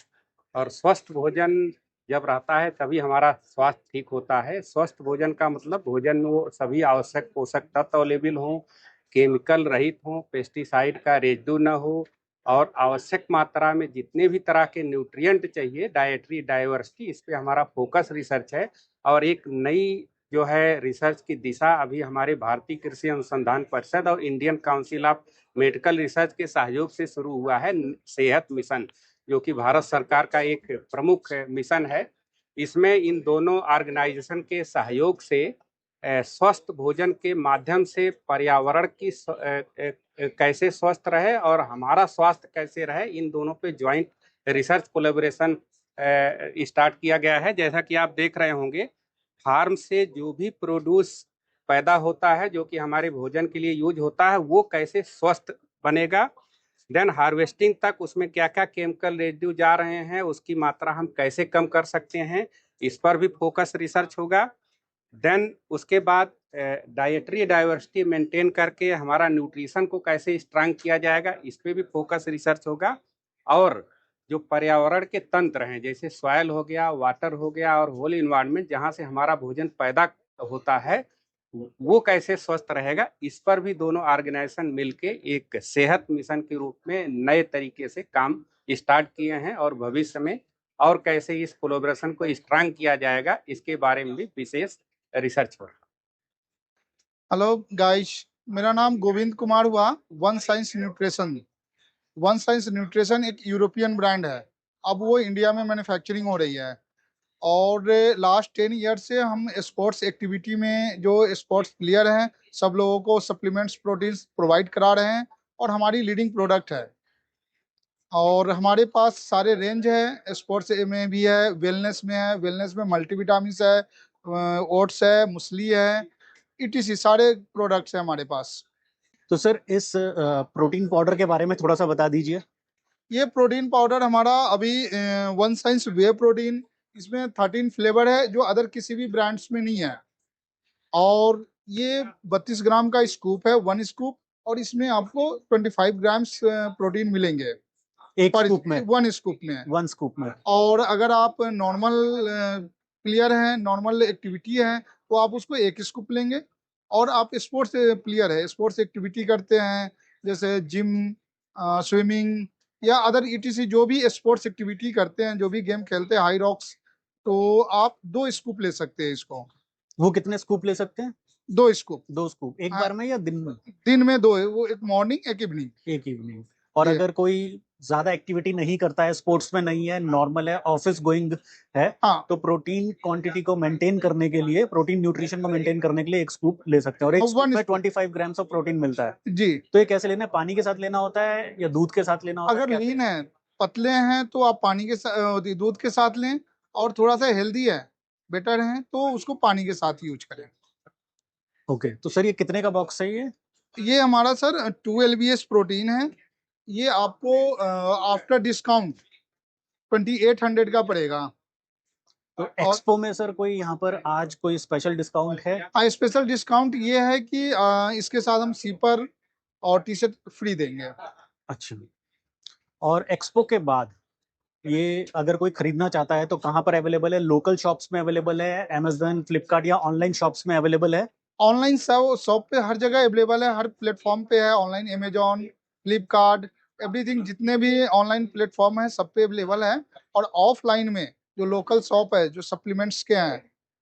और स्वस्थ भोजन जब रहता है तभी हमारा स्वास्थ्य ठीक होता है। स्वस्थ भोजन का मतलब भोजन में वो सभी आवश्यक पोषक तत्व अवेलेबल हों, केमिकल रहित हों, पेस्टिसाइड का रेजिड्यू न हो, और आवश्यक मात्रा में जितने भी तरह के न्यूट्रिएंट चाहिए, डाइटरी डाइवर्सिटी, इस पे हमारा फोकस रिसर्च है। और एक नई जो है रिसर्च की दिशा अभी हमारे भारतीय कृषि अनुसंधान परिषद और Indian council of medical research के सहयोग से शुरू हुआ है, सेहत मिशन, जो कि भारत सरकार का एक प्रमुख मिशन है। इसमें इन दोनों ऑर्गेनाइजेशन के सहयोग से स्वस्थ भोजन के माध्यम से पर्यावरण की कैसे स्वस्थ रहे और हमारा स्वास्थ्य कैसे रहे, इन दोनों पे ज्वाइंट रिसर्च कोलैबोरेशन स्टार्ट किया गया है। जैसा कि आप देख रहे होंगे, फार्म से जो भी प्रोड्यूस पैदा होता है जो कि हमारे भोजन के लिए यूज होता है, वो कैसे स्वस्थ बनेगा, देन हार्वेस्टिंग तक उसमें क्या क्या केमिकल रेजिड्यू जा रहे हैं, उसकी मात्रा हम कैसे कम कर सकते हैं, इस पर भी फोकस रिसर्च होगा। देन उसके बाद डाइटरी डाइवर्सिटी मेंटेन करके हमारा न्यूट्रिशन को कैसे स्ट्रांग किया जाएगा, इस पे भी फोकस रिसर्च होगा। और जो पर्यावरण के तंत्र हैं, जैसे सॉयल हो गया, वाटर हो गया और होल इन्वायरमेंट जहाँ से हमारा भोजन पैदा होता है, वो कैसे स्वस्थ रहेगा, इस पर भी दोनों ऑर्गेनाइजेशन मिलके एक सेहत मिशन के रूप में नए तरीके से काम स्टार्ट किए हैं और भविष्य में और कैसे इस कोलैबोरेशन को स्ट्रांग किया जाएगा, इसके बारे में भी विशेष रिसर्च हो रहा है। हेलो गाइस, मेरा नाम गोविंद कुमार हुआ। वन साइंस न्यूट्रिशन एक यूरोपियन ब्रांड है, अब वो इंडिया में मैन्युफैक्चरिंग हो रही है और लास्ट 10 ईयर से हम स्पोर्ट्स एक्टिविटी में जो स्पोर्ट्स प्लेयर हैं सब लोगों को सप्लीमेंट्स प्रोटीन्स प्रोवाइड करा रहे हैं और हमारी लीडिंग प्रोडक्ट है। और हमारे पास सारे रेंज है, स्पोर्ट्स में भी है, वेलनेस में मल्टीविटामिन है, ओट्स है, मुसली है, ETC सारे प्रोडक्ट्स हैं हमारे पास। तो सर इस प्रोटीन पाउडर के बारे में थोड़ा सा बता दीजिए। ये प्रोटीन पाउडर हमारा अभी वन साइंस वे प्रोटीन, इसमें 13 फ्लेवर है जो अदर किसी भी ब्रांड्स में नहीं है और ये 32 ग्राम का स्कूप है, 1 स्कूप, और इसमें आपको 25 ग्राम्स प्रोटीन मिलेंगे एक स्कूप में, 1 स्कूप में। 1 स्कूप में। और अगर आप नॉर्मल प्लेयर हैं, नॉर्मल एक्टिविटी है, तो आप उसको 1 स्कूप लेंगे। और आप स्पोर्ट्स प्लेयर है, स्पोर्ट्स एक्टिविटी करते हैं जैसे जिम, स्विमिंग या अदर ETC जो भी स्पोर्ट्स एक्टिविटी करते हैं, जो भी गेम खेलते हैं, हाई रॉक्स, तो आप 2 स्कूप ले सकते हैं इसको। वो कितने स्कूप ले सकते हैं? 2 स्कूप। 2 स्कूप एक बार में या दिन में? दिन में 2 है, वो एक मॉर्निंग एक इवनिंग। एक इवनिंग। और अगर कोई ज्यादा एक्टिविटी नहीं करता है, स्पोर्ट्स में नहीं है, नॉर्मल है, ऑफिस गोइंग है, तो प्रोटीन क्वांटिटी को मेंटेन करने के लिए, प्रोटीन न्यूट्रिशन को मेंटेन करने के लिए 1 स्कूप ले सकते हैं और 1 स्कूप में 25 ग्राम्स ऑफ प्रोटीन मिलता है जी। तो ये कैसे लेना है? पानी के साथ लेना होता है या दूध के साथ लेना होता है? अगर लीन है, पतले हैं, तो आप पानी के साथ, दूध के साथ लें, और थोड़ा सा हेल्दी है, बेटर है, तो उसको पानी के साथ यूज करें। ओके, तो सर ये कितने का बॉक्स है? ये हमारा सर 2 LBS प्रोटीन है, ये आपको आफ्टर डिस्काउंट 2800 का पड़ेगा। तो एक्सपो में सर कोई यहाँ पर आज कोई स्पेशल डिस्काउंट है? हाँ, स्पेशल डिस्काउंट ये है कि इसके साथ हम सीपर और टी-शर्ट फ्री देंगे। अच्छा, और एक्सपो के बाद ये अगर कोई खरीदना चाहता है तो कहाँ पर अवेलेबल है? लोकल शॉप्स में अवेलेबल है, अमेजन, फ्लिपकार्ट या ऑनलाइन शॉप्स में अवेलेबल है? ऑनलाइन शॉप पे हर जगह अवेलेबल है, हर प्लेटफॉर्म पे है, ऑनलाइन अमेजॉन, फ्लिपकार्ट, एवरीथिंग, जितने भी ऑनलाइन प्लेटफॉर्म है सब पे अवेलेबल है। और ऑफलाइन में जो लोकल शॉप है, जो सप्लीमेंट्स के हैं,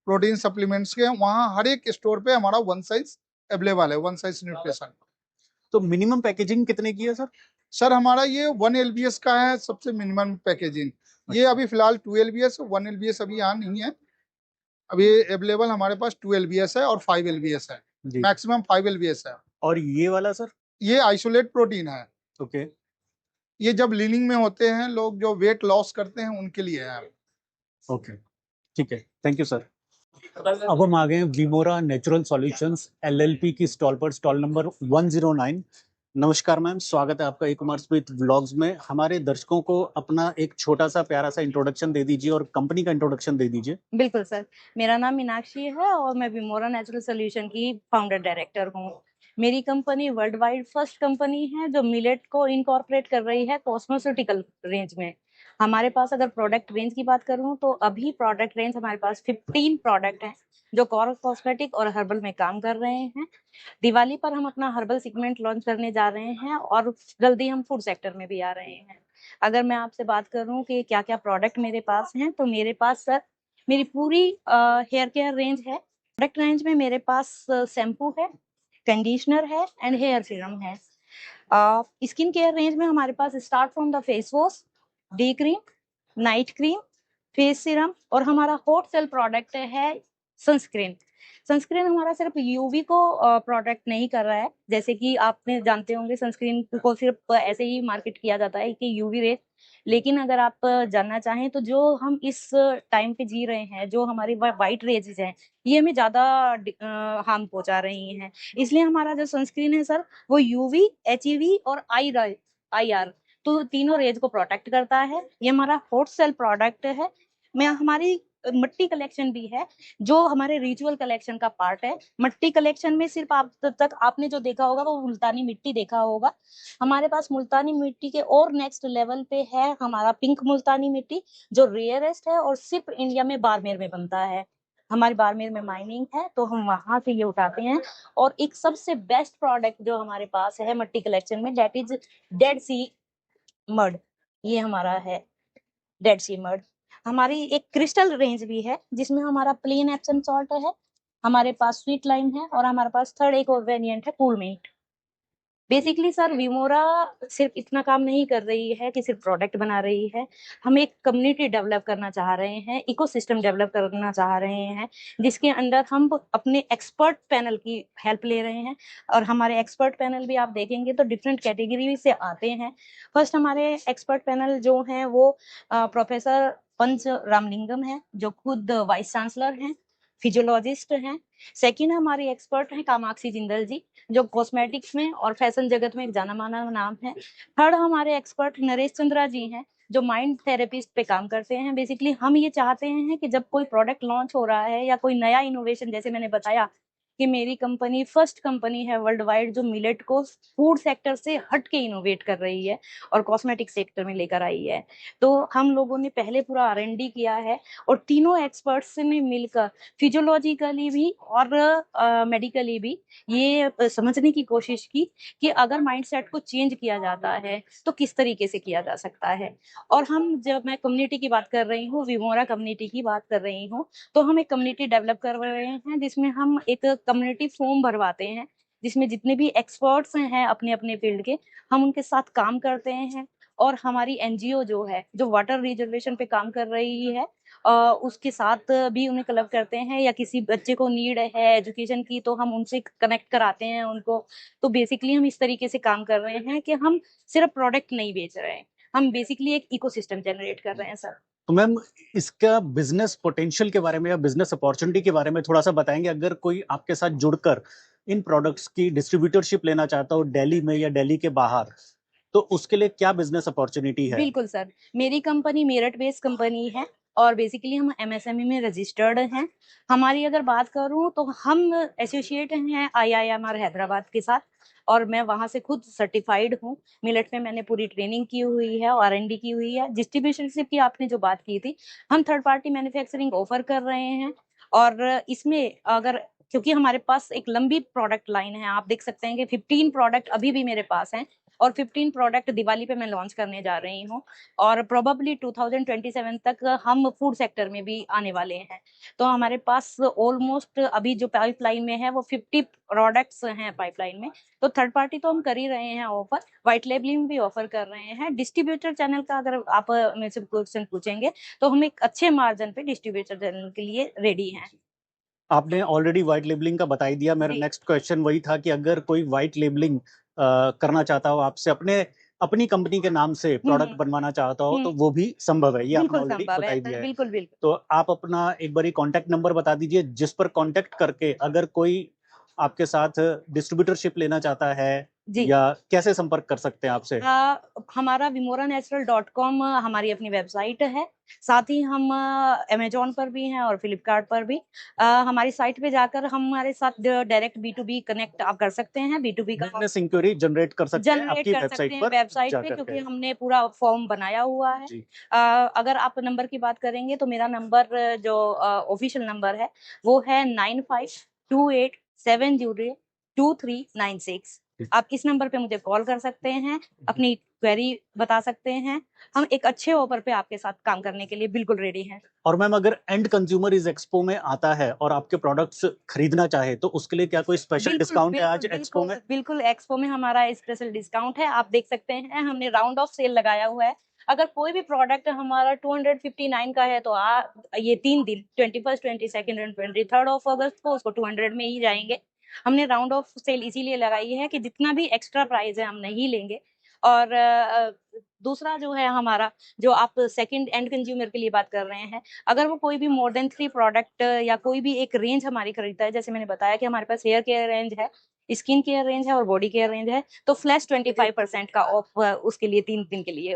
प्रोटीन सप्लीमेंट्स के हैं, वहाँ हर एक स्टोर पे हमारा वन साइज अवेलेबल है, वन साइज न्यूट्रिशन। तो मिनिमम पैकेजिंग कितने की है सर? सर हमारा ये 1 LBS का है सबसे मिनिमम पैकेजिंग। ये अभी फिलहाल 2 LBS, 1 LBS अभी यहाँ नहीं है, अभी अवेलेबल हमारे पास 2 LBS है और 5 LBS है, मैक्सिमम 5 LBS है। और ये वाला सर? ये आइसोलेट प्रोटीन है। ओके, ये जब लीनिंग में होते हैं लोग, जो वेट लॉस करते हैं, उनके लिए है। ओके, ठीक है, थैंक यू सर। अब हम आ गए हैं विमोरा नेचुरल सॉल्यूशंस LLP की स्टॉल पर, स्टॉल नंबर 109। नमस्कार मैम, स्वागत है आपका ई-कॉमर्स विद व्लॉग्स में। हमारे दर्शकों को अपना एक छोटा सा प्यारा सा इंट्रोडक्शन दे दीजिए और कंपनी का इंट्रोडक्शन दे दीजिए। बिल्कुल सर, मेरा नाम मीनाक्षी है और मैं विमोरा नेचुरल सॉल्यूशन की फाउंडर डायरेक्टर हूँ। मेरी company world wide first company है जो मिलेट को इनकॉर्पोरेट कर रही है कॉस्मेटिकल रेंज में। हमारे पास अगर प्रोडक्ट रेंज की बात करूं तो अभी प्रोडक्ट रेंज हमारे पास 15 प्रोडक्ट हैं जो कॉस्मेटिक और हर्बल में काम कर रहे हैं। दिवाली पर हम अपना हर्बल सेगमेंट लॉन्च करने जा रहे हैं और जल्दी हम फूड सेक्टर में भी आ रहे हैं। अगर मैं आपसे बात करूं कि क्या क्या प्रोडक्ट मेरे पास हैं, तो मेरे पास सर मेरी पूरी हेयर केयर रेंज है। प्रोडक्ट रेंज में मेरे पास शैम्पू है, कंडीशनर है एंड हेयर सीरम है। स्किन केयर रेंज में हमारे पास start from the face wash, day cream, night cream, face serum और हमारा हॉट सेल प्रोडक्ट है सनस्क्रीन। सनस्क्रीन हमारा सिर्फ यूवी को प्रोटेक्ट नहीं कर रहा है, जैसे कि आपने जानते होंगे सनस्क्रीन को सिर्फ ऐसे ही मार्केट किया जाता है कि यूवी रे, लेकिन अगर आप जानना चाहें तो जो हम इस टाइम पे जी रहे हैं, जो हमारी वाइट रेजेस हैं, ये हमें ज्यादा हार्म पहुंचा रही हैं। इसलिए हमारा जो सनस्क्रीन है सर, वो यूवी, एचईवी और आईआर, तो तीनों रेज को प्रोटेक्ट करता है। ये हमारा हॉट सेल प्रोडक्ट है। मैं हमारी मट्टी कलेक्शन भी है, जो हमारे रिचुअल कलेक्शन का पार्ट है। मट्टी कलेक्शन में सिर्फ आप तब तक आपने जो देखा होगा वो मुल्तानी मिट्टी देखा होगा। हमारे पास मुल्तानी मिट्टी के और नेक्स्ट लेवल पे है हमारा पिंक मुल्तानी मिट्टी, जो रेयरेस्ट है और सिर्फ इंडिया में बाड़मेर में बनता है। हमारे बाड़मेर में माइनिंग है, तो हम वहां से ये उठाते हैं। और एक सबसे बेस्ट प्रोडक्ट जो हमारे पास है मट्टी कलेक्शन में, that is Dead Sea mud. ये हमारा है डेड सी मड। हमारी एक क्रिस्टल रेंज भी है, जिसमें हमारा प्लेन एप्सम सॉल्ट है, हमारे पास स्वीट लाइम है, और हमारे पास थर्ड एक और वेरिएंट है कूल मिंट। बेसिकली सर विमोरा सिर्फ इतना काम नहीं कर रही है कि सिर्फ प्रोडक्ट बना रही है। हम एक कम्युनिटी डेवलप करना चाह रहे हैं, इकोसिस्टम डेवलप करना चाह रहे हैं, जिसके अंदर हम अपने एक्सपर्ट पैनल की हेल्प ले रहे हैं। और हमारे एक्सपर्ट पैनल भी आप देखेंगे तो डिफरेंट कैटेगरी से आते हैं। फर्स्ट हमारे एक्सपर्ट पैनल जो हैं वो प्रोफेसर पंच रामलिंगम है, जो खुद वाइस चांसलर हैं, फिजियोलॉजिस्ट हैं। सेकंड हमारी एक्सपर्ट हैं कामाक्षी जिंदल जी, जो कॉस्मेटिक्स में और फैशन जगत में एक जाना माना नाम है। थर्ड हमारे एक्सपर्ट नरेश चंद्रा जी हैं, जो माइंड थेरेपिस्ट पे काम करते हैं। बेसिकली हम ये चाहते हैं कि जब कोई प्रोडक्ट लॉन्च हो रहा है या कोई नया इनोवेशन, जैसे मैंने बताया कि मेरी कंपनी फर्स्ट कंपनी है वर्ल्ड वाइड जो मिलेट को फूड सेक्टर से हट के इनोवेट कर रही है और कॉस्मेटिक सेक्टर में लेकर आई है। तो हम लोगों ने पहले पूरा R&D किया है, और तीनों एक्सपर्ट्स ने मिलकर फिजियोलॉजिकली भी और मेडिकली भी ये समझने की कोशिश की कि अगर माइंडसेट को चेंज किया जाता है तो किस तरीके से किया जा सकता है। और हम, जब मैं कम्युनिटी की बात कर रही हूँ, विमोरा कम्युनिटी की बात कर रही हूँ, तो हम एक कम्युनिटी डेवलप कर रहे हैं, जिसमें हम एक कम्युनिटी फॉर्म भरवाते हैं, जिसमें जितने भी एक्सपर्ट्स हैं अपने अपने फील्ड के, हम उनके साथ काम करते हैं। और हमारी एनजीओ जो है, जो वाटर रिजर्वेशन पे काम कर रही है, उसके साथ भी उन्हें क्लब करते हैं, या किसी बच्चे को नीड है एजुकेशन की तो हम उनसे कनेक्ट कराते हैं उनको। तो बेसिकली हम इस तरीके से काम कर रहे हैं कि हम सिर्फ प्रोडक्ट नहीं बेच रहे हैं, हम बेसिकली एक इकोसिस्टम जनरेट कर रहे हैं सर। तो मैम, इसका बिजनेस पोटेंशियल के बारे में या बिजनेस अपॉर्चुनिटी के बारे में थोड़ा सा बताएंगे। अगर कोई आपके साथ जुड़कर इन प्रोडक्ट्स की डिस्ट्रीब्यूटरशिप लेना चाहता हो दिल्ली में या दिल्ली के बाहर, तो उसके लिए क्या बिजनेस अपॉर्चुनिटी है? बिल्कुल सर, मेरी कंपनी मेरठ बेस्ड कंपनी है, और बेसिकली हम MSME में रजिस्टर्ड हैं। हमारी अगर बात करूं तो हम एसोसिएट हैं IIMR हैदराबाद के साथ, और मैं वहां से खुद सर्टिफाइड हूँ। मिलेट में मैंने पूरी ट्रेनिंग की हुई है और R&D की हुई है। डिस्ट्रीब्यूशनशिप की आपने जो बात की थी, हम थर्ड पार्टी मैन्युफैक्चरिंग ऑफर कर रहे हैं। और इसमें अगर, क्योंकि हमारे पास एक लंबी प्रोडक्ट लाइन है, आप देख सकते हैं कि 15 प्रोडक्ट अभी भी मेरे पास हैं, और 15 प्रोडक्ट दिवाली पे मैं लॉन्च करने जा रही हूँ, और प्रोबेबली 2027 तक हम फूड सेक्टर में भी आने वाले हैं। तो हमारे पास ऑलमोस्ट अभी जो पाइपलाइन में है वो 50 प्रोडक्ट्स हैं पाइपलाइन में। तो थर्ड पार्टी तो हम कर ही रहे हैं ऑफर, व्हाइट लेबलिंग भी ऑफर कर रहे हैं। डिस्ट्रीब्यूटर चैनल का अगर आप मेरे से क्वेश्चन पूछेंगे तो हम एक अच्छे मार्जिन पे डिस्ट्रीब्यूटर चैनल के लिए रेडी हैं। आपने ऑलरेडी व्हाइट लेबलिंग का बता ही दिया। मेरा नेक्स्ट क्वेश्चन वही था कि अगर कोई व्हाइट लेबलिंग करना चाहता हो आपसे, अपनी कंपनी के नाम से प्रोडक्ट बनवाना चाहता हो, तो वो भी संभव है, ये आपने ऑलरेडी बता ही दिया है। बिल्कुल बिल्कुल। तो आप अपना एक बारी कांटेक्ट नंबर बता दीजिए, जिस पर कांटेक्ट करके अगर कोई आपके साथ डिस्ट्रीब्यूटरशिप लेना चाहता है या कैसे संपर्क कर सकते हैं आपसे? हमारा vimoranatural.com हमारी अपनी वेबसाइट है। साथ ही हम अमेजोन पर भी हैं और फ्लिपकार्ट पर भी। हमारी साइट पे जाकर हमारे साथ डायरेक्ट B2B कनेक्ट आप कर सकते हैं। B2B का बिजनेस इंक्वायरी जनरेट कर सकते हैं आपकी वेबसाइट पर, क्योंकि हमने पूरा फॉर्म बनाया हुआ है। अगर आप नंबर की बात करेंगे तो मेरा नंबर जो ऑफिशियल नंबर है वो है 9528702396। आप इस नंबर पे मुझे कॉल कर सकते हैं, अपनी क्वेरी बता सकते हैं। हम एक अच्छे ऑफर पे आपके साथ काम करने के लिए बिल्कुल रेडी हैं। और मैम, अगर एंड कंज्यूमर इस एक्सपो में आता है और आपके प्रोडक्ट्स खरीदना चाहे तो उसके लिए क्या कोई स्पेशल डिस्काउंट है आज एक्सपो में? बिल्कुल, एक्सपो में हमारा स्पेशल डिस्काउंट है। आप देख सकते हैं हमने राउंड ऑफ सेल लगाया हुआ है। अगर कोई भी प्रोडक्ट हमारा 259 का है तो ये 3 दिन 21st 22nd and 23rd of अगस्त को उसको 200 में ही जाएंगे। हमने राउंड ऑफ सेल इसीलिए लगाई है कि जितना भी एक्स्ट्रा प्राइस है हम नहीं लेंगे। और दूसरा जो है हमारा, जो आप सेकंड एंड कंज्यूमर के लिए बात कर रहे हैं, अगर वो कोई भी मोर देन 3 प्रोडक्ट या कोई भी एक रेंज हमारी खरीदता है, जैसे मैंने बताया कि हमारे पास हेयर केयर रेंज है, स्किन केयर रेंज है और बॉडी केयर रेंज है, तो फ्लैश 25% का ऑफ उसके लिए 3 दिन के लिए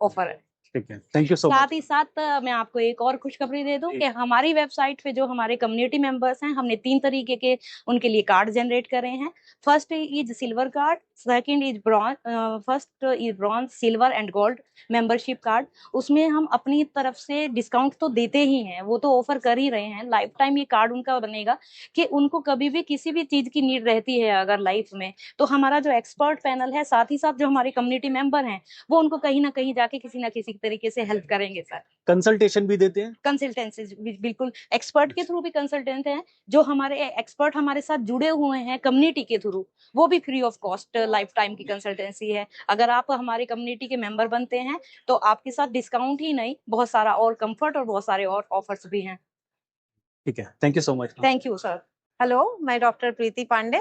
ऑफर है। ठीक है, थैंक यू सो साथ मच। ही साथ मैं आपको एक और खुशखबरी दे दूं कि हमारी वेबसाइट पे जो हमारे कम्युनिटी मेंबर्स हैं, हमने 3 तरीके के उनके लिए कार्ड जनरेट करे हैं। First is silver card, second is bronze, first is bronze, silver and gold membership card. उसमें हम अपनी तरफ से डिस्काउंट तो देते ही हैं, वो तो ऑफर कर ही रहे हैं। लाइफ टाइम ये कार्ड उनका बनेगा कि उनको कभी भी किसी भी चीज की नीड रहती है अगर लाइफ में, तो हमारा जो एक्सपर्ट पैनल है, साथ ही साथ जो हमारे कम्युनिटी मेंबर हैं, वो उनको कहीं ना कहीं जाके किसी ना किसी तरीके से हेल्प करेंगे सर। कंसल्टेशन भी देते हैं? कंसल्टेंसी बिल्कुल, एक्सपर्ट के थ्रू भी कंसल्टेंट हैं, जो हमारे एक्सपर्ट हमारे साथ जुड़े हुए हैं कम्युनिटी के थ्रू, वो भी free of cost life time की कंसल्टेंसी है। अगर आप हमारे कम्युनिटी के मेंबर बनते हैं तो आपके साथ डिस्काउंट ही नहीं, बहुत सारा और कंफर्ट और बहुत सारे और ऑफर्स भी हैं। ठीक है, thank you so much. Thank you sir. Hello, मैं डॉक्टर प्रीति पांडे,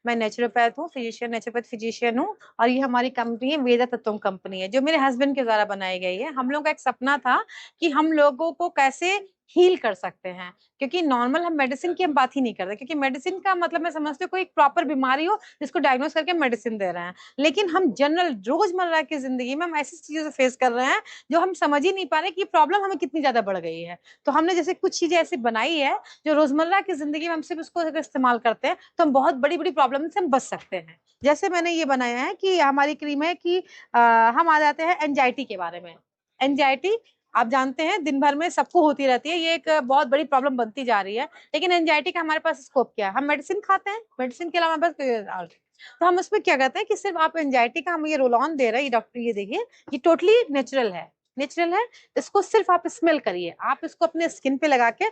मैं नेचुरोपैथ हूँ, फिजिशियन, नेचुरोपैथ फिजिशियन हूँ। और ये हमारी कंपनी है वेदा तत्वम कंपनी है, जो मेरे हस्बैंड के द्वारा बनाई गई है। हम लोग का एक सपना था कि हम लोगों को कैसे हील कर सकते हैं, क्योंकि नॉर्मल हम मेडिसिन की हम बात ही नहीं करते, क्योंकि मेडिसिन का मतलब मैं समझती हूँ कोई प्रॉपर बीमारी हो जिसको डायग्नोस करके मेडिसिन दे रहे हैं। लेकिन हम जनरल रोजमर्रा की जिंदगी में हम ऐसी चीजों से फेस कर रहे हैं जो हम समझ ही नहीं पा रहे कि प्रॉब्लम हमें कितनी ज्यादा बढ़ गई है। तो हमने जैसे कुछ चीजें ऐसी बनाई है जो रोजमर्रा की जिंदगी में हम सिर्फ उसको अगर इस्तेमाल करते हैं तो हम बहुत बड़ी बड़ी प्रॉब्लम से हम बच सकते हैं। जैसे मैंने ये बनाया है कि हमारी क्रीम है कि हम आ जाते हैं एंजाइटी के बारे में। एंजाइटी आप जानते हैं दिन भर में सबको होती रहती है, ये एक बहुत बड़ी प्रॉब्लम बनती जा रही है। लेकिन एंजाइटी का हमारे पास स्कोप क्या है? हम मेडिसिन खाते हैं, मेडिसिन के अलावा हमारे पास तो हम उसमें क्या कहते हैं कि सिर्फ आप एंजाइटी का हम ये रोल ऑन दे रहे हैं। डॉक्टर ये देखिए, ये टोटली नेचुरल है, नेचुरल है। इसको सिर्फ आप स्मेल करिए, आप इसको अपने स्किन पे लगा के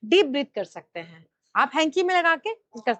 डीप ब्रीथ कर सकते हैं। आप हैंकी में लगा के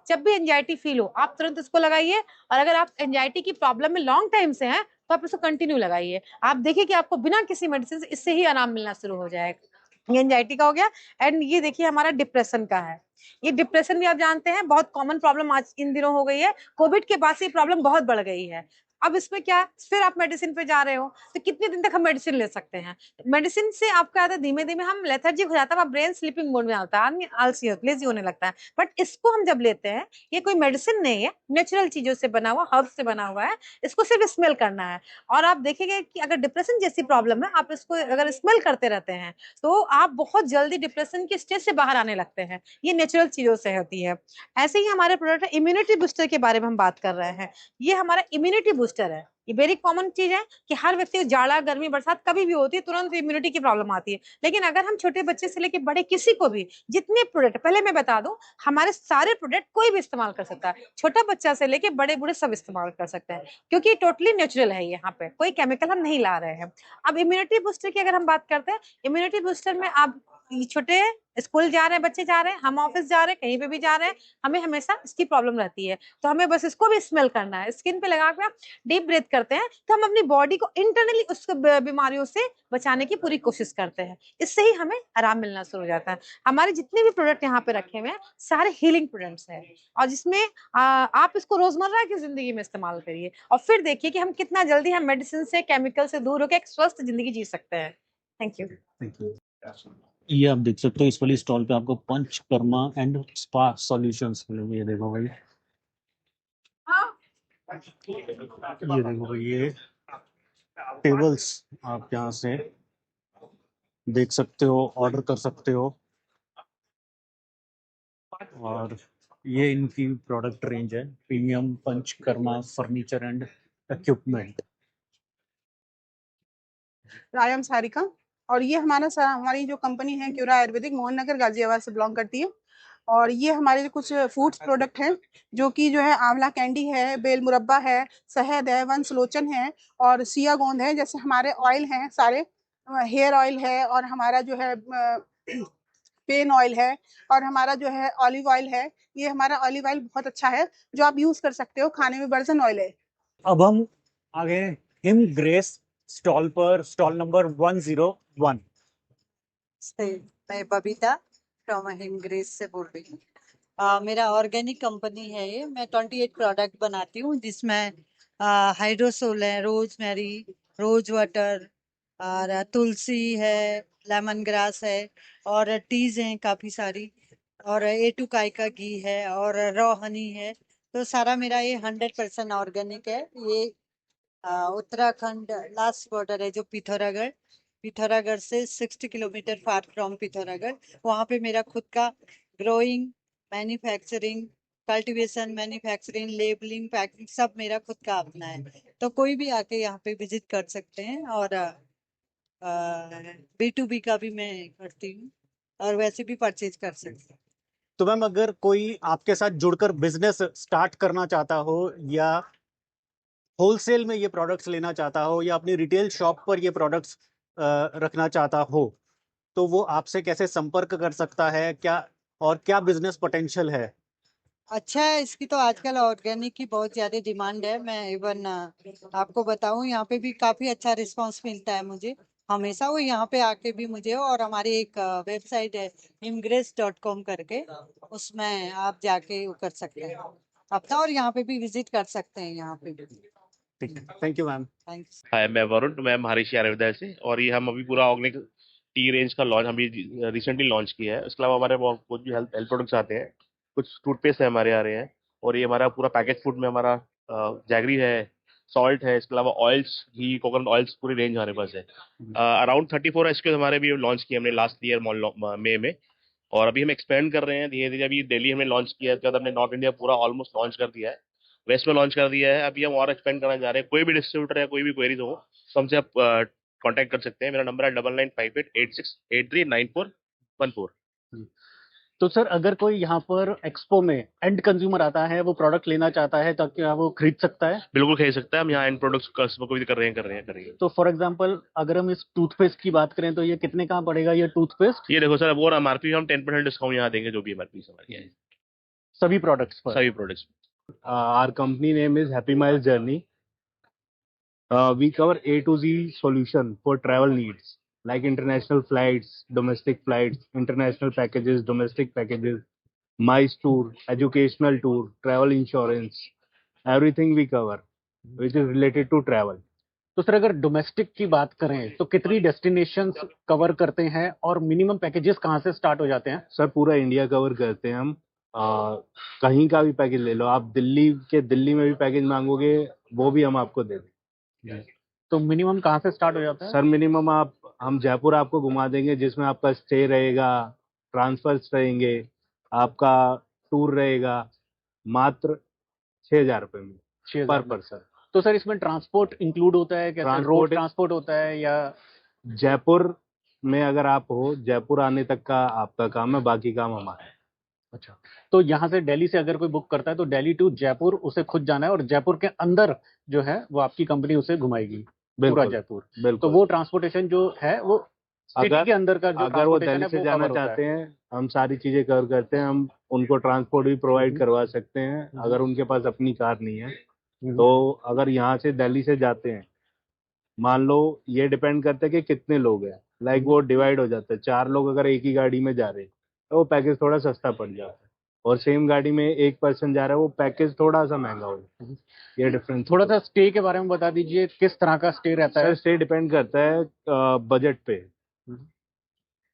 जब भी एंजाइटी फील हो आप तुरंत इसको लगाइए। और अगर आप एंजाइटी की प्रॉब्लम में लॉन्ग टाइम से हैं तो आप इसको कंटिन्यू लगाइए। आप देखिए कि आपको बिना किसी मेडिसिन से इससे ही आराम मिलना शुरू हो जाएगा। ये एंजाइटी का हो गया। एंड ये देखिए हमारा डिप्रेशन का है। ये डिप्रेशन भी आप जानते हैं बहुत कॉमन प्रॉब्लम आज इन दिनों हो गई है। कोविड के बाद से ये प्रॉब्लम बहुत बढ़ गई है। अब इसमें क्या, फिर आप मेडिसिन पे जा रहे हो तो कितने दिन तक हम मेडिसिन ले सकते हैं? मेडिसिन से आपका आता है धीमे धीमे हम लेथर्जिक हो जाता है, ब्रेन स्लीपिंग मोड में आता है, आदमी आलसी लेजी होने लगता है। बट इसको हम जब लेते हैं, ये कोई मेडिसिन नहीं है, नेचुरल चीजों से बना हुआ, हर्ब से बना हुआ है। इसको सिर्फ स्मेल करना है। और आप देखेंगे कि अगर डिप्रेशन जैसी प्रॉब्लम है, आप इसको अगर स्मेल करते रहते हैं तो आप बहुत जल्दी डिप्रेशन के स्टेज से बाहर आने लगते हैं। ये नेचुरल चीजों से होती है। ऐसे ही हमारे प्रोडक्ट है इम्यूनिटी बूस्टर के बारे में हम बात कर रहे हैं। ये हमारा इम्यूनिटी बूस्टर है। ये वेरी कॉमन चीज है कि हर व्यक्ति को जाड़ा गर्मी बरसात कभी भी होती है, तुरंत इम्यूनिटी की प्रॉब्लम आती है। लेकिन अगर हम छोटे बच्चे से लेकर बड़े किसी को भी जितने प्रोडक्ट, पहले मैं बता दूं, हमारे सारे प्रोडक्ट कोई भी इस्तेमाल कर सकता है, छोटा बच्चा से लेके बड़े बूढ़े सब इस्तेमाल कर सकते हैं, क्योंकि टोटली नेचुरल है। यहाँ पे कोई केमिकल हम नहीं ला रहे हैं। अब इम्यूनिटी बूस्टर की अगर हम बात करते हैं, इम्यूनिटी बूस्टर में आप छोटे स्कूल जा रहे हैं, बच्चे जा रहे हैं, हम ऑफिस जा रहे हैं, कहीं पे भी जा रहे हैं, हमें हमेशा इसकी प्रॉब्लम रहती है। तो हमें बस इसको भी स्मेल करना है, स्किन पे लगा के डीप ब्रीथ करते हैं तो हम अपनी बॉडी को इंटरनली उस बीमारियों से बचाने की पूरी कोशिश करते हैं। इससे ही हमें आराम मिलना शुरू हो जाता है। हमारे जितने भी प्रोडक्ट यहाँ पे रखे हुए हैं सारे हीलिंग प्रोडक्ट्स हैं, और जिसमें आप इसको रोजमर्रा की जिंदगी में इस्तेमाल करिए और फिर देखिए कि हम कितना जल्दी हम मेडिसिन से, केमिकल से दूर होकर एक स्वस्थ जिंदगी जी सकते हैं। Thank you. Thank you. ये आप देख सकते हो इस वाली स्टॉल पे आपको पंचकर्मा एंड स्पा सॉल्यूशंस मिलेंगे। ये देखो भाई, ये देखो भाई, ये टेबल्स आप यहाँ से देख सकते हो, ऑर्डर कर सकते हो। और ये इनकी प्रोडक्ट रेंज है, premium Panchakarma furniture and equipment. Rayam Sarika, और ये हमारी जो कंपनी है क्यूरा आयुर्वेदिक, मोहन नगर गाजियाबाद से बिलोंग करती है। और ये हमारे कुछ फूड्स प्रोडक्ट हैं जो कि जो है आंवला कैंडी है, बेल मुरब्बा है, शहद है, वंशलोचन है और सिया गोंद है। जैसे हमारे ऑयल हैं सारे, हेयर ऑयल है और हमारा जो है पेन ऑयल है और हमारा जो है ऑलिव ऑयल है। ये हमारा ऑलिव ऑयल बहुत अच्छा है जो आप यूज कर सकते हो, खाने में वर्जन ऑयल है। अब हम आ गए हिम ग्रेस स्टॉल पर, स्टॉल नंबर 101। से मैं बबीता फ्रॉम हिमग्रेस से बोल रही हूँ। मेरा ऑर्गेनिक कंपनी है ये। मैं 28 प्रोडक्ट बनाती हूँ जिसमें हाइड्रोसोल है, रोजमेरी, रोज वाटर और तुलसी है, लेमन ग्रास है और टीज हैं काफी सारी, और A2 काय का घी है और रॉ हनी है। तो सारा मेरा ये 100% ऑर्गेनिक है। ये उत्तराखंड लास्ट बॉर्डर है जो पिथौरागढ़, पिथौरागढ़ से 60 किलोमीटर फार फ्रॉम पिथौरागढ़। वहाँ पे मेरा खुद का growing, manufacturing, cultivation, manufacturing, labelling, packing सब मेरा खुद का अपना है। तो कोई भी आके यहाँ पे विजिट कर सकते हैं। और B2B का भी मैं करती हूँ और वैसे भी परचेज कर सकते हैं। तो मैम अगर कोई आपके साथ जुड़कर बिजनेस स्टार्ट करना चाहता हो या होलसेल में ये प्रोडक्ट्स लेना चाहता हो या अपनी रिटेल शॉप पर ये प्रोडक्ट्स रखना चाहता हो, तो वो आपसे कैसे संपर्क कर सकता है, क्या और क्या बिजनेस पोटेंशियल है? अच्छा है, इसकी तो आजकल ऑर्गेनिक की बहुत ज्यादा डिमांड है। मैं इवन आपको बताऊं, यहाँ पे भी काफी अच्छा रिस्पांस मिलता है मुझे हमेशा। वो यहाँ पे आके भी मुझे, और हमारी एक वेबसाइट है imgrace.com करके, उसमें आप जाके वो कर सकते हैं अपना, और यहाँ पे भी विजिट कर सकते हैं यहाँ पे भी। ठीक है, थैंक यू मैम। थैंक्स। हाय, मैं वरुण, मैं महर्षि आयुर्वेदा से, और ये हम अभी पूरा ऑर्गेनिक टी रेंज का लॉन्च हम रिसेंटली लॉन्च किया है। इसके अलावा हमारे बहुत भी हेल्थ हेल्थ प्रोडक्ट्स आते हैं, कुछ टूथपेस्ट है हमारे आ रहे हैं, और ये हमारा पूरा पैकेज फूड में हमारा जैगरी है, सॉल्ट है, इसके अलावा ऑयल्स, घी, कोकोनट ऑयल्स पूरी रेंज हमारे पास है। अराउंड 34 एसक्यूज हमारे भी लॉन्च किए हमने लास्ट ईयर मई में, और अभी हम एक्सपेंड कर रहे हैं धीरे धीरे। अभी दिल्ली हमने लॉन्च किया है, उसके बाद हमने नॉर्थ इंडिया पूरा ऑलमोस्ट लॉन्च कर दिया है, वेस्ट में लॉन्च कर दिया है। अभी हम और एक्सपेंड करना चाह रहे हैं। कोई भी डिस्ट्रीब्यूटर या कोई भी क्वेरीज हो तो हमसे आप कांटेक्ट कर सकते हैं। मेरा नंबर है 995886839414। तो सर अगर कोई यहाँ पर एक्सपो में एंड कंज्यूमर आता है, वो प्रोडक्ट लेना चाहता है, तो क्या वो खरीद सकता है? बिल्कुल खरीद सकता है। हम यहाँ एंड प्रोडक्ट्स कस्टमर को भी कर रहे हैं। तो फॉर एग्जांपल अगर हम इस टूथपेस्ट की बात करें तो ये कितने का पड़ेगा ये टूथपेस्ट? ये देखो सर, वो एमआरपी हम 10% डिस्काउंट यहाँ देंगे, जो भी एमआरपी हमारी है सभी प्रोडक्ट्स पर। सभी products. Our company name is Happy Miles Journey. We cover A to Z solution for travel needs like international flights, domestic flights, international packages, domestic packages, MICE tour, educational tour, travel insurance, everything we cover which is related to travel. तो sir अगर domestic की बात करें तो कितनी destinations cover करते हैं और मिनिमम पैकेजेस कहाँ से स्टार्ट हो जाते हैं? सर पूरा इंडिया कवर करते हैं हम। कहीं का भी पैकेज ले लो आप, दिल्ली में भी पैकेज मांगोगे वो भी हम आपको दे देंगे। तो मिनिमम कहाँ से स्टार्ट हो जाता है? सर मिनिमम हम जयपुर आपको घुमा देंगे, जिसमें आपका स्टे रहेगा, ट्रांसफर्स रहेंगे, आपका टूर रहेगा, मात्र 6,000 रुपये में पर पर्सन। तो सर इसमें ट्रांसपोर्ट इंक्लूड होता है क्या? रोड ट्रांसपोर्ट होता है या? जयपुर में अगर आप हो, जयपुर आने तक का आपका काम है, बाकी काम हमारा है। अच्छा, तो यहाँ से दिल्ली से अगर कोई बुक करता है तो दिल्ली टू जयपुर उसे खुद जाना है, और जयपुर के अंदर जो है वो आपकी कंपनी उसे घुमाएगी पूरा जयपुर। बिल्कुल। तो वो ट्रांसपोर्टेशन जो है वो सिटी के अंदर का, जो अगर वो दिल्ली से जाना चाहते हैं, हम सारी चीजें कवर करते हैं। हम उनको ट्रांसपोर्ट भी प्रोवाइड करवा सकते हैं अगर उनके पास अपनी कार नहीं है तो। अगर यहाँ से दिल्ली से जाते हैं, मान लो ये डिपेंड करता है कि कितने लोग हैं, लाइक वो डिवाइड हो जाता है। 4 लोग अगर एक ही गाड़ी में जा रहे हैं तो वो पैकेज थोड़ा सस्ता पड़ जाता है, और सेम गाड़ी में एक पर्सन जा रहा है वो पैकेज थोड़ा सा महंगा हो जाता है। ये डिफरेंस। थोड़ा सा स्टे के बारे में बता दीजिए, किस तरह का स्टे रहता है? स्टे डिपेंड करता है बजट पे।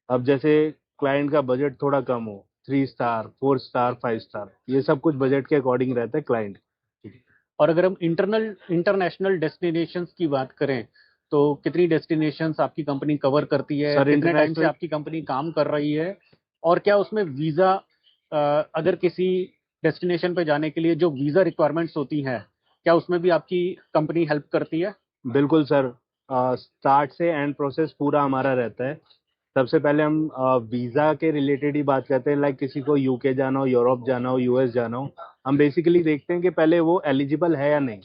अब जैसे क्लाइंट का बजट थोड़ा कम हो, 3 स्टार, 4 स्टार, 5 स्टार, ये सब कुछ बजट के अकॉर्डिंग रहता है क्लाइंट। और अगर हम इंटरनेशनल डेस्टिनेशंस की बात करें तो कितनी डेस्टिनेशंस आपकी कंपनी कवर करती है? सर कितने टाइम से आपकी कंपनी काम कर रही है? और क्या उसमें वीजा, अगर किसी डेस्टिनेशन पे जाने के लिए जो वीजा रिक्वायरमेंट्स होती हैं, क्या उसमें भी आपकी कंपनी हेल्प करती है? बिल्कुल सर, स्टार्ट से एंड प्रोसेस पूरा हमारा रहता है। सबसे पहले हम वीज़ा के रिलेटेड ही बात करते हैं, लाइक किसी को यूके जाना हो, यूरोप जाना हो, यूएस जाना हो, हम बेसिकली देखते हैं कि पहले वो एलिजिबल है या नहीं।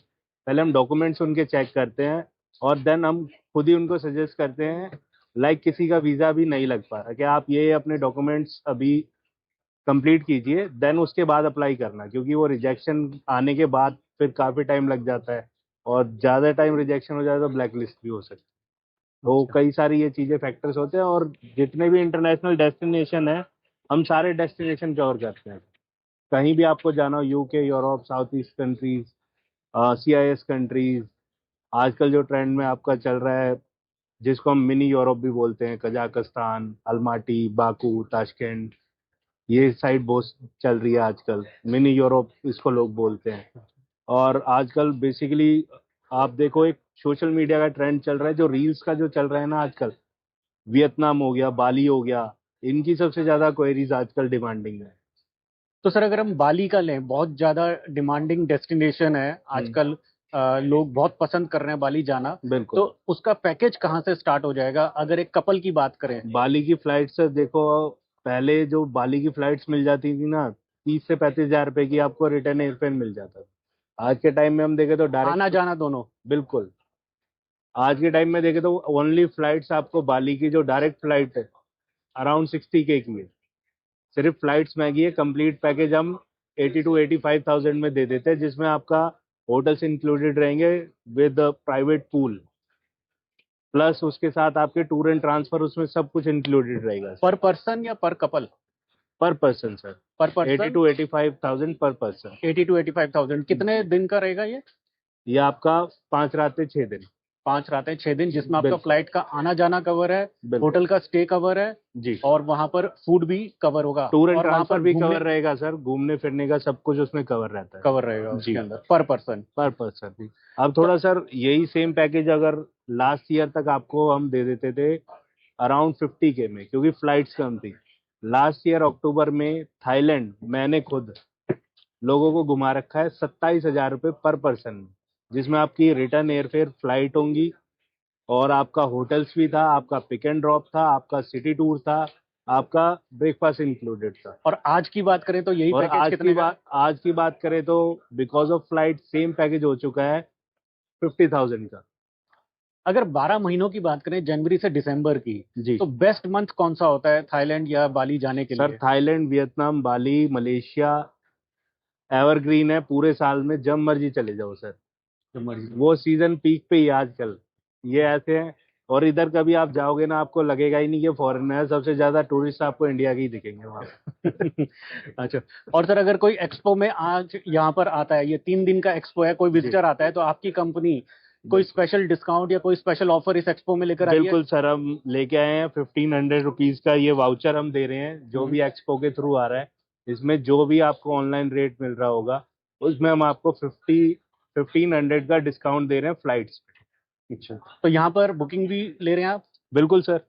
पहले हम डॉक्यूमेंट्स उनके चेक करते हैं और देन हम खुद ही उनको सजेस्ट करते हैं। लाइक किसी का वीज़ा भी नहीं लग पा रहा, कि आप ये अपने डॉक्यूमेंट्स अभी कंप्लीट कीजिए, देन उसके बाद अप्लाई करना, क्योंकि वो रिजेक्शन आने के बाद फिर काफ़ी टाइम लग जाता है और ज़्यादा टाइम रिजेक्शन हो जाए तो ब्लैक लिस्ट भी हो सकती है। तो कई सारी ये चीज़ें फैक्टर्स होते हैं, और जितने भी इंटरनेशनल डेस्टिनेशन है हम सारे डेस्टिनेशन कवर करते हैं। कहीं भी आपको जाना हो, UK, Europe, south east countries, CIS countries, आजकल जो ट्रेंड में आपका चल रहा है जिसको हम मिनी यूरोप भी बोलते हैं, कजाकिस्तान, अलमाटी, बाकू, ताशकंद, ये साइड बहुत चल रही है आजकल। मिनी यूरोप इसको लोग बोलते हैं। और आजकल बेसिकली आप देखो एक सोशल मीडिया का ट्रेंड चल रहा है, जो रील्स का जो चल रहा है ना आजकल, वियतनाम हो गया, बाली हो गया, इनकी सबसे ज्यादा क्वेरीज आजकल डिमांडिंग है। तो सर अगर हम बाली का लें, बहुत ज्यादा डिमांडिंग डेस्टिनेशन है आजकल, लोग बहुत पसंद कर रहे हैं बाली जाना। बिल्कुल। तो उसका पैकेज कहाँ से स्टार्ट हो जाएगा अगर एक कपल की बात करें? बाली की फ्लाइट से देखो, पहले जो बाली की फ्लाइट्स मिल जाती थी ना, 30 से 35 हजार रुपए की आपको रिटर्न एयरफेयर मिल जाता था। आज के टाइम में हम देखें तो डायरेक्ट आना जाना दोनों। बिल्कुल। आज के टाइम में देखें तो ओनली फ्लाइट्स आपको बाली की जो डायरेक्ट फ्लाइट है अराउंड 60K की है। सिर्फ फ्लाइट्स महंगी है, कंप्लीट पैकेज हम 80 to 85,000 में दे देते हैं, जिसमें आपका होटल्स इंक्लूडेड रहेंगे विद प्राइवेट पूल, प्लस उसके साथ आपके टूर एंड ट्रांसफर, उसमें सब कुछ इंक्लूडेड रहेगा। पर पर्सन या पर कपल? पर पर्सन सर, पर पर्सन 80 to 85,000 पर पर्सन। 80 to 85,000 कितने दिन का रहेगा ये आपका 5 रातें 6 दिन। 5 रातें 6 दिन, जिसमें आपका बिल्कुल। फ्लाइट का आना जाना कवर है, बिल्कुल। होटल का स्टे कवर है जी, और वहां पर फूड भी कवर होगा, टूर एंड और वहां ट्रांसफर पर भी घूमने कवर रहेगा सर, घूमने फिरने का सब कुछ उसमें कवर रहता है। कवर रहेगा जी। उसके अंदर पर पर्सन। पर पर्सन। अब थोड़ा सर यही सेम पैकेज अगर लास्ट ईयर तक आपको हम दे देते थे अराउंड 50K में, क्योंकि फ्लाइट्स कम थी। लास्ट ईयर अक्टूबर में थाईलैंड मैंने खुद लोगों को घुमा रखा है 27,000 रुपये पर पर्सन में, जिसमें आपकी रिटर्न एयरफेयर, फ्लाइट होंगी, और आपका होटल्स भी था, आपका पिक एंड ड्रॉप था, आपका सिटी टूर था, आपका ब्रेकफास्ट इंक्लूडेड था। और आज की बात करें तो यही और पैकेज कितने का? आज की बात करें तो because of flight same package हो चुका है 50,000 का। अगर 12 महीनों की बात करें, जनवरी से दिसंबर की, जी। तो बेस्ट मंथ कौन सा होता है थाईलैंड या बाली जाने के सर लिए? थाईलैंड, वियतनाम, बाली, मलेशिया एवरग्रीन है, पूरे साल में जब मर्जी चले जाओ सर। जब मर्जी। वो सीजन पीक पे ही है आजकल, ये ऐसे हैं। और इधर कभी आप जाओगे ना, आपको लगेगा ही नहीं कि फॉरेन है, सबसे ज्यादा टूरिस्ट आपको इंडिया के ही दिखेंगे वहाँ पे। अच्छा, और सर अगर कोई एक्सपो में आज यहाँ पर आता है, ये 3 दिन का एक्सपो है, कोई विजिटर आता है, तो आपकी कंपनी कोई स्पेशल डिस्काउंट या कोई स्पेशल ऑफर इस एक्सपो में लेकर आई है? बिल्कुल सर, हम लेके आए हैं 1500 रुपीज का ये वाउचर हम दे रहे हैं, जो भी एक्सपो के थ्रू आ रहा है। इसमें जो भी आपको ऑनलाइन रेट मिल रहा होगा उसमें हम आपको 1500 का डिस्काउंट दे रहे हैं फ्लाइट्स पे। अच्छा, तो यहाँ पर बुकिंग भी ले रहे हैं आप? बिल्कुल sir,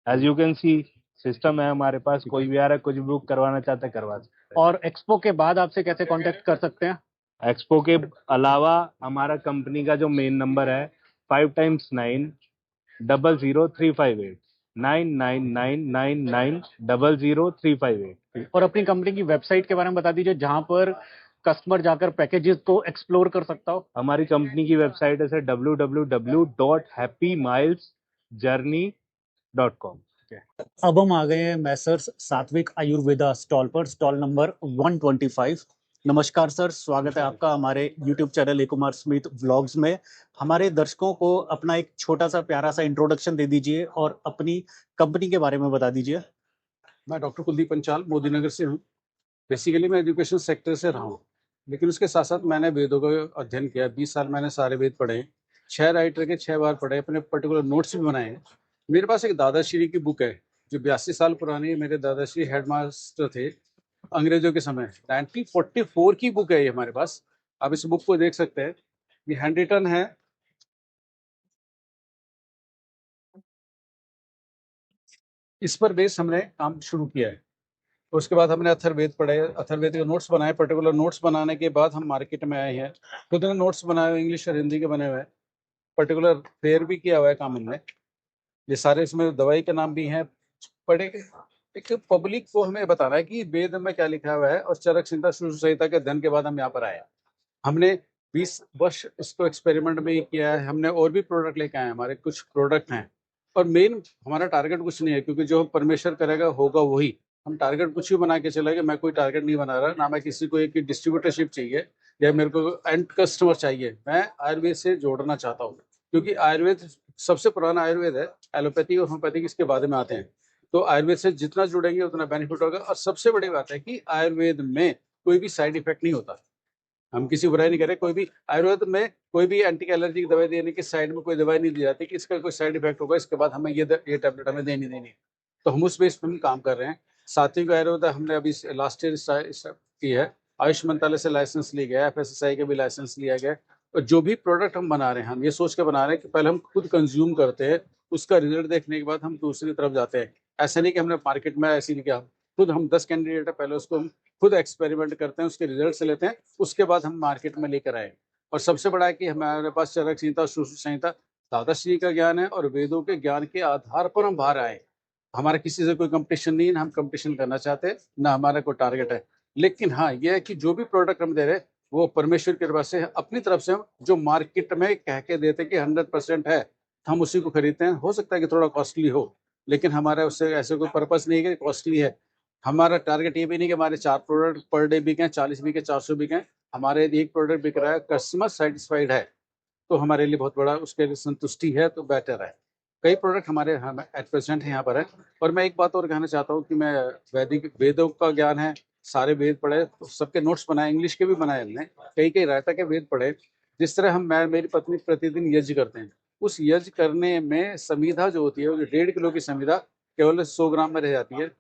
as you can see system है हमारे पास, कोई भी आ रहा है, कुछ भी बुक करवाना चाहता है करवा सकते और एक्सपो के बाद आपसे कैसे कांटेक्ट कर सकते हैं? हैं। एक्सपो के अलावा हमारा कंपनी का जो मेन नंबर है 5 times 9 00358 9999 00358। और अपनी कंपनी की वेबसाइट के बारे में बता दीजिए, जहां पर कस्टमर जाकर पैकेजेस को एक्सप्लोर कर सकता हो। हमारी कंपनी की वेबसाइट है सर www.happymilesjourney.com। अब हम आ गए हैं मैसर्स सात्विक आयुर्वेदा स्टॉल पर, स्टॉल नंबर 125। नमस्कार सर, स्वागत है आपका हमारे YouTube चैनल ए कुमार स्मिथ व्लॉग्स में। हमारे दर्शकों को अपना एक छोटा सा प्यारा सा इंट्रोडक्शन दे दीजिए और अपनी कंपनी के बारे में बता दीजिए। मैं डॉक्टर कुलदीप पंचाल मोदी नगर से हूँ। बेसिकली मैं एजुकेशन सेक्टर से रहा हूँ, लेकिन उसके साथ साथ मैंने वेदों का अध्ययन किया। 20 साल मैंने सारे वेद पढ़े, 6 राइटर के 6 बार पढ़े, अपने पर्टिकुलर नोट्स भी बनाए हैं। मेरे पास एक दादाश्री की बुक है जो 82 साल पुरानी है। मेरे दादाश्री हेडमास्टर थे अंग्रेजों के समय, 1944 की बुक है ये हमारे पास। आप इस बुक को देख सकते हैं, ये हैंड रिटन है। इस पर बेस हमने काम शुरू किया है। उसके बाद हमने अथर्ववेद पढ़े, अथर्ववेद के नोट्स बनाए। पर्टिकुलर नोट्स बनाने के बाद हम मार्केट में आए हैं। खुद ने नोट्स बनाए हुए, इंग्लिश और हिंदी के बने हुए हैं। पर्टिकुलर फेयर भी किया हुआ है काम हमने। ये सारे इसमें दवाई के नाम भी हैं। पढ़े एक पब्लिक को हमें बताना है कि वेद में क्या लिखा हुआ है, और चरक संहिता संहिता के अध्ययन के बाद हम यहाँ पर आए। हमने 20 वर्ष इसको एक्सपेरिमेंट में ही किया है। हमने और भी प्रोडक्ट लेके आए हैं, हमारे कुछ प्रोडक्ट हैं। और मेन हमारा टारगेट कुछ नहीं है, क्योंकि जो परमेश्वर करेगा होगा वही। हम टारगेट कुछ भी बना के चले गए। मैं कोई टारगेट नहीं बना रहा, ना मैं किसी को एक डिस्ट्रीब्यूटरशिप चाहिए। या मेरे को एंड कस्टमर चाहिए, मैं आयुर्वेद से जोड़ना चाहता हूँ, क्योंकि आयुर्वेद सबसे पुराना आयुर्वेद है। एलोपैथी और होम्योपैथिक इसके बाद में आते हैं, तो आयुर्वेद से जितना जुड़ेंगे उतना बेनिफिट होगा। और सबसे बड़ी बात है कि आयुर्वेद में कोई भी साइड इफेक्ट नहीं होता। हम किसी बुराई नहीं करें, कोई भी आयुर्वेद में कोई भी एंटी एलर्जी की दवाई देने के साइड में कोई दवाई नहीं दी जाती कि इसका कोई साइड इफेक्ट होगा, इसके बाद हमें ये टैबलेट हमें देनी है। तो हम उस बेस पर काम कर रहे हैं। सात्विक आयुर्वेद हमने अभी लास्ट ईयर की है, आयुष मंत्रालय से लाइसेंस लिया गया, FSSAI का भी लाइसेंस लिया गया। और जो भी प्रोडक्ट हम बना रहे हैं, हम ये सोच के बना रहे हैं कि पहले हम खुद कंज्यूम करते हैं, उसका रिजल्ट देखने के बाद हम दूसरी तरफ जाते हैं। ऐसा नहीं कि हमने मार्केट में ऐसे नहीं किया, खुद हम 10 कैंडिडेट है, पहले उसको हम खुद एक्सपेरिमेंट करते हैं, उसके रिजल्ट से लेते हैं, उसके बाद हम मार्केट में लेकर आए। और सबसे बड़ा है कि हमारे पास चरक संहिता, सुश्रुत संहिता, द्वादश जी का ज्ञान है और वेदों के ज्ञान के आधार पर हम बाहर आए। हमारा किसी से कोई कंपटीशन नहीं है, ना हम कंपटीशन करना चाहते हैं, ना हमारा कोई टारगेट है। लेकिन हाँ, ये है कि जो भी प्रोडक्ट हम दे रहे हैं वो परमेश्वर की कृपा से अपनी तरफ से हम जो मार्केट में कह के देते हैं कि 100% है, हम उसी को खरीदते हैं। हो सकता है कि थोड़ा कॉस्टली हो, लेकिन हमारा उससे ऐसे कोई पर्पस नहीं है कि कॉस्टली है। हमारा टारगेट ये भी नहीं कि हमारे 4 प्रोडक्ट पर डे बिकें, 40 बिके, 400 बिकें। हमारे यदि एक प्रोडक्ट बिक रहा है, कस्टमर सेटिस्फाइड है, तो हमारे लिए बहुत बड़ा उसके लिए संतुष्टि है, तो बेटर है। कई प्रोडक्ट हमारे एट प्रेजेंट है यहाँ पर है। और मैं एक बात और कहना चाहता हूँ कि मैं वैदिक वेदों का ज्ञान है, सारे वेद पढ़े, तो सबके नोट्स बनाए, इंग्लिश के भी बनाए हमने, कई रायता के वेद पढ़े। जिस तरह हम मेरी पत्नी प्रतिदिन यज्ञ करते हैं, उस यज्ञ करने में संविधा जो होती है, वो 1.5 किलो की संविधा केवल 100 ग्राम में रह जाती है।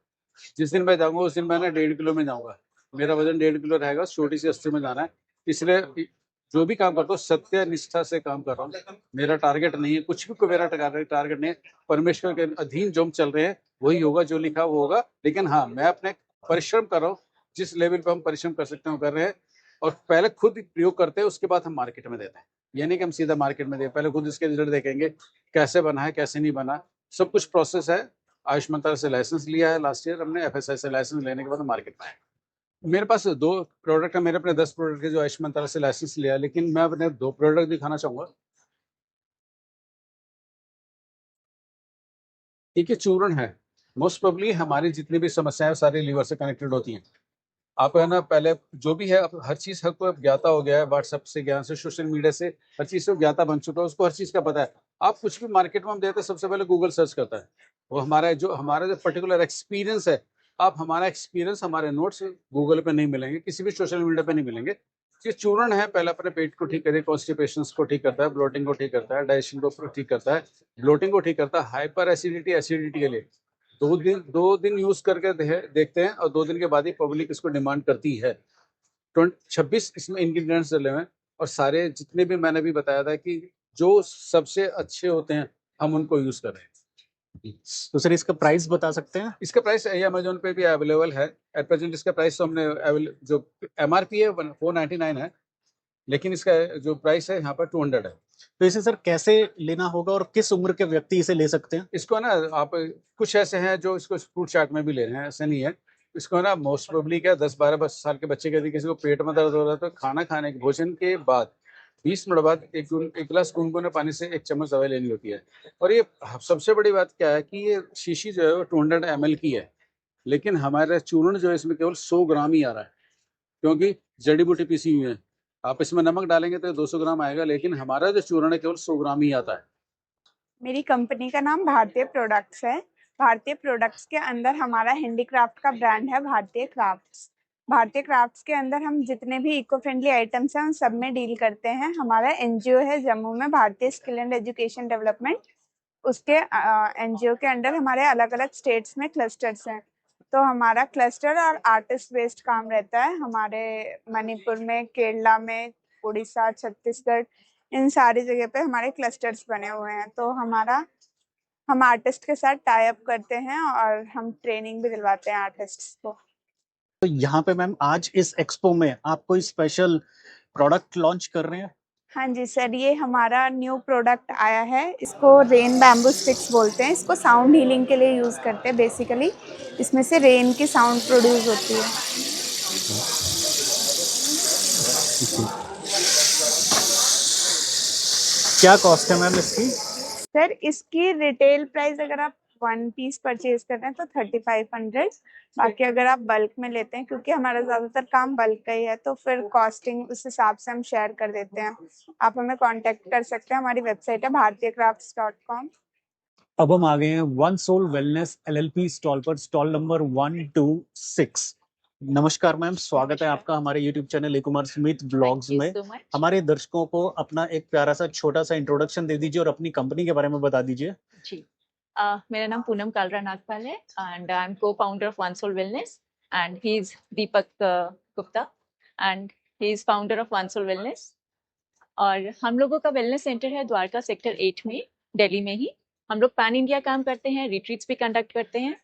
जिस दिन मैं जाऊंगा उस दिन मैं 1.5 किलो में जाऊंगा, मेरा वजन 1.5 किलो रहेगा, छोटी सी अस्थि में जाना है। इसलिए जो भी काम करता हूँ सत्य निष्ठा से काम कर रहा हूँ। मेरा टारगेट नहीं है, कुछ भी को मेरा टारगेट नहीं है। परमेश्वर के अधीन जो हम चल रहे हैं वही होगा, जो लिखा वो होगा। लेकिन हाँ, मैं अपने परिश्रम कर रहा हूँ, जिस लेवल पे हम परिश्रम कर सकते हैं वो कर रहे हैं। और पहले खुद प्रयोग करते हैं, उसके बाद हम मार्केट में देते हैं। ये नहीं कि हम सीधा मार्केट में दें, पहले खुद इसके रिजल्ट देखेंगे, कैसे बना है कैसे नहीं बना, सब कुछ प्रोसेस है। आयुष मंत्रालय से लाइसेंस लिया है लास्ट ईयर हमने, FSSAI से लाइसेंस लेने के बाद मार्केट में आए। मेरे पास 2 प्रोडक्ट है, मेरे अपने 10 प्रोडक्ट के जो आयुष मंत्रालय से लाइसेंस लिया, लेकिन मैं अपने 2 प्रोडक्ट दिखाना चाहूंगा। ठीक है, चूर्ण है। मोस्ट प्रोबेबली हमारी जितनी भी समस्याएं सारी लीवर से कनेक्टेड होती हैं। आप है ना, पहले जो भी है, हर चीज को ज्ञाता हो गया है, व्हाट्सएप से ज्ञान से, सोशल मीडिया से हर चीज से ज्ञाता बन चुका है, उसको हर चीज का पता है। आप कुछ भी मार्केट में हम देते हैं, सबसे पहले गूगल सर्च करता है। वो हमारा जो पर्टिकुलर एक्सपीरियंस है, आप हमारा एक्सपीरियंस, हमारे नोट्स गूगल पे नहीं मिलेंगे, किसी भी सोशल मीडिया पे नहीं मिलेंगे। ये चूर्ण है, पहले अपने पेट को ठीक करे, कॉन्स्टिपेशन को ठीक करता है, ब्लोटिंग को ठीक करता है, डाइजेशन को ठीक करता है, ब्लोटिंग को ठीक करता है, हाइपर एसिडिटी के लिए 2 दिन यूज करके देखते हैं, और 2 दिन के बाद ही पब्लिक इसको डिमांड करती है। 26 इसमें इंग्रेडिएंट्स डले हुए हैं, और सारे जितने भी मैंने भी बताया था कि जो सबसे अच्छे होते हैं हम उनको यूज कर रहे हैं। तो सर इसका प्राइस बता सकते हैं? इसका प्राइस अमेजोन पे भी अवेलेबल है एट प्रेजेंट। इसका प्राइस तो हमने जो MRP है 499 है, लेकिन इसका जो प्राइस है यहाँ पर 200 है। तो इसे सर कैसे लेना होगा और किस उम्र के व्यक्ति इसे ले सकते हैं? इसको ना, आप कुछ ऐसे हैं जो इसको फ्रूट चाट में भी ले रहे हैं, ऐसा नहीं है। इसको ना मोस्ट प्रोबेबली क्या 10-12 साल के बच्चे के, यदि किसी को पेट में दर्द हो रहा है तो खाना खाने के भोजन के बाद 20 मिनट बाद एक गिलास गुनगुने पानी से 1 चम्मच दवाई लेनी होती है। और ये सबसे बड़ी बात क्या है कि ये शीशी जो है वो 200 ml की है, लेकिन हमारा चूर्ण जो है इसमें केवल 100 ग्राम ही आ रहा है, क्योंकि जड़ी बूटी पीसी हुई है। आप इसमें नमक डालेंगे तो 200 ग्राम आएगा, लेकिन हमारा जो चूर्ण है केवल 100 ग्राम ही आता है। मेरी कंपनी का नाम भारतीय प्रोडक्ट्स है। भारतीय प्रोडक्ट्स के अंदर हमारा हैंडीक्राफ्ट का ब्रांड है भारतीय क्राफ्ट्स। भारतीय क्राफ्ट्स के अंदर हम जितने भी इको फ्रेंडली आइटम्स हैं उन सब में डील करते हैं। हमारा NGO है जम्मू में, भारतीय स्किल एंड एजुकेशन डेवलपमेंट। उसके NGO के अंडर हमारे अलग अलग स्टेट्स में क्लस्टर्स हैं। तो हमारा क्लस्टर और आर्टिस्ट बेस्ड काम रहता है। हमारे मणिपुर में, केरला में, उड़ीसा, छत्तीसगढ़, इन सारी जगह पे हमारे क्लस्टर्स बने हुए हैं। तो हम आर्टिस्ट के साथ टाई अप करते हैं और हम ट्रेनिंग भी दिलवाते हैं आर्टिस्ट्स को। तो यहाँ पे मैम आज इस एक्सपो में आप कोई स्पेशल प्रोडक्ट लॉन्च कर रहे हैं? हाँ जी सर, ये हमारा न्यू प्रोडक्ट आया है। इसको रेन बैम्बू स्टिक्स बोलते हैं। इसको साउंड हीलिंग के लिए यूज करते हैं। बेसिकली इसमें से रेन की साउंड प्रोड्यूस होती है। क्या कॉस्ट है मैम इसकी? सर इसकी रिटेल प्राइस अगर आप वन पीस परचेज करते हैं तो 3500। बाकी अगर आप बल्क में लेते हैं, क्योंकि हमारा ज्यादातर काम बल्क का ही है, तो फिर कॉस्टिंग उस हिसाब से हम शेयर कर देते हैं। आप हमें कांटेक्ट कर सकते हैं, हमारी वेबसाइट है bhartiyacrafts.com। अब हम आ गए हैं one soul wellness LLP stall पर, स्टॉल नंबर 126। नमस्कार मैम, स्वागत है आपका हमारे YouTube channel e-commerce Myth blogs में। हमारे दर्शकों को अपना एक प्यारा सा छोटा सा इंट्रोडक्शन दे दीजिए और अपनी कंपनी के बारे में बता दीजिए। जी मेरा नाम पूनम कालरा नागपाल है and I am co founder of one soul wellness and he is Deepak Gupta and he is founder of one soul wellness. और हम लोगों का वेलनेस सेंटर है द्वारका सेक्टर 8 में, दिल्ली में ही। हम लोग पैन इंडिया काम करते हैं, रिट्रीट्स भी कंडक्ट करते हैं।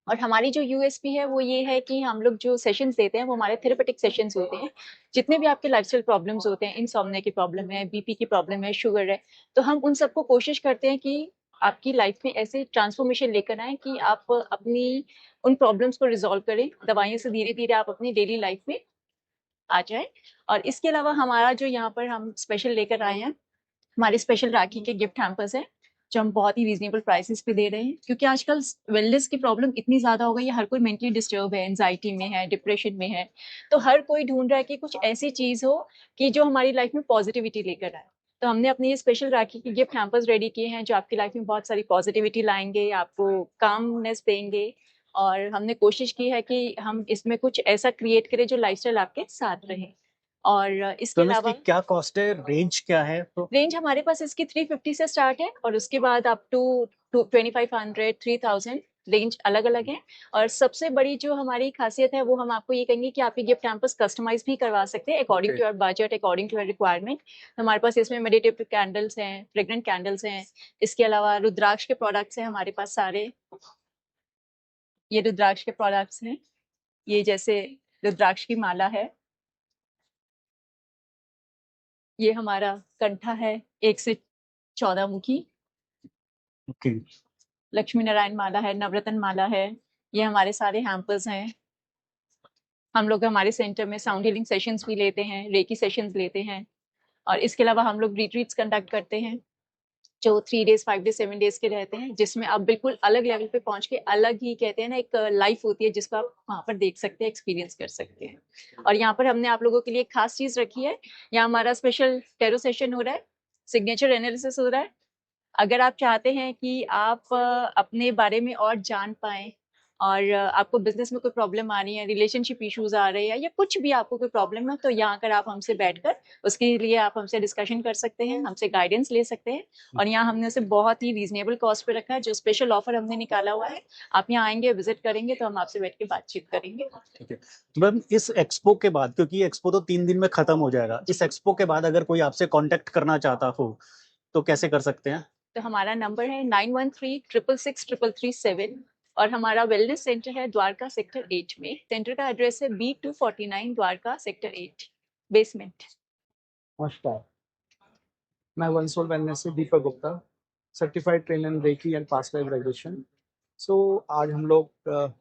और हमारी जो यूएसपी है वो ये है कि हम लोग जो सेशंस देते हैं वो हमारे थेरेपेटिक सेशंस होते हैं। जितने भी आपके लाइफस्टाइल प्रॉब्लम्स होते हैं, इंसोम्निया की प्रॉब्लम है, बीपी की प्रॉब्लम है, शुगर है, तो हम उन सबको कोशिश करते हैं कि आपकी लाइफ में ऐसे ट्रांसफॉर्मेशन लेकर आए कि आप अपनी उन प्रॉब्लम्स को रिजॉल्व करें। दवाइयों से धीरे धीरे आप अपनी डेली लाइफ में आ जाए। और इसके अलावा हमारा जो यहाँ पर हम स्पेशल लेकर आए हैं, हमारे स्पेशल राखी के गिफ्ट हैम्पर्स हैं जो हम बहुत ही रीजनेबल प्राइसेस पे दे रहे हैं। क्योंकि आजकल वेलनेस की प्रॉब्लम इतनी ज़्यादा हो गई है, हर कोई मेंटली डिस्टर्ब है, एंजाइटी में है, डिप्रेशन में है, तो हर कोई ढूंढ रहा है कि कुछ ऐसी चीज़ हो कि जो हमारी लाइफ में पॉजिटिविटी लेकर आए। तो हमने अपने ये स्पेशल राखी के गिफ्ट हैम्पर्स रेडी किए हैं जो आपकी लाइफ में बहुत सारी पॉजिटिविटी लाएंगे, आपको कामनेस देंगे। और हमने कोशिश की है कि हम इसमें कुछ ऐसा क्रिएट करें जो लाइफस्टाइल आपके साथ रहे। और इसके तो अलावा इसकी क्या कॉस्ट है, रेंज क्या है? तो रेंज हमारे पास इसकी 350 से स्टार्ट है और उसके बाद अप टू 2500 3000 रेंज अलग अलग है। और सबसे बड़ी जो हमारी खासियत है वो हम आपको ये कहेंगे कि आप ये गिफ्ट हैम्पर्स कस्टमाइज भी करवा सकते हैं according to your budget, according to your requirement. हमारे पास इसमें मेडिटेटिव कैंडल्स हैं, फ्रेग्रेंट कैंडल्स हैं। इसके अलावा रुद्राक्ष के प्रोडक्ट्स हैं हमारे पास सारे। ये रुद्राक्ष के प्रोडक्ट्स हैं, ये जैसे रुद्राक्ष की माला है, ये हमारा कंठा है 1 से 14 मुखी, ओके, लक्ष्मी नारायण माला है, नवरत्न माला है। ये हमारे सारे हैम्पर्स हैं। हम लोग हमारे सेंटर में साउंड हीलिंग सेशंस भी लेते हैं, रेकी सेशंस लेते हैं। और इसके अलावा हम लोग रिट्रीट्स कंडक्ट करते हैं जो 3 डेज 5 डेज 7 डेज के रहते हैं, जिसमें आप बिल्कुल अलग लेवल पे पहुंच के, अलग ही कहते हैं ना एक लाइफ होती है जिसको आप वहाँ पर देख सकते हैं, एक्सपीरियंस कर सकते हैं। और यहाँ पर हमने आप लोगों के लिए एक खास चीज रखी है। यहाँ हमारा स्पेशल टेरो सेशन हो रहा है, सिग्नेचर एनालिसिस हो रहा है। अगर आप चाहते हैं कि आप अपने बारे में और जान पाएं और आपको बिजनेस में कोई प्रॉब्लम आ रही है, रिलेशनशिप इश्यूज आ रहे हैं या कुछ भी आपको कोई प्रॉब्लम है, तो यहाँ आकर आप हमसे बैठकर उसके लिए आप हमसे डिस्कशन कर सकते हैं, हमसे गाइडेंस ले सकते हैं। और यहाँ हमने उसे बहुत ही रीजनेबल कॉस्ट पे रखा है, जो स्पेशल ऑफर हमने निकाला हुआ है। आप यहाँ आएंगे, विजिट करेंगे तो हम आपसे बैठ के बातचीत करेंगे। ठीक है मैम, इस एक्सपो के बाद, क्योंकि एक्सपो तो 3 दिन में खत्म हो जाएगा, इस एक्सपो के बाद अगर कोई आपसे कांटेक्ट करना चाहता हो तो कैसे कर सकते हैं? तो हमारा नंबर है 9136663337 और हमारा वेलनेस सेंटर है द्वारका सेक्टर 8 में। सेंटर का एड्रेस है B249 द्वारका सेक्टर 8 बेसमेंट। नमस्कार, मैं वन सोल वेलनेस से Deepak Gupta, certified trainer in reiki and past life regulation. So आज हम लोग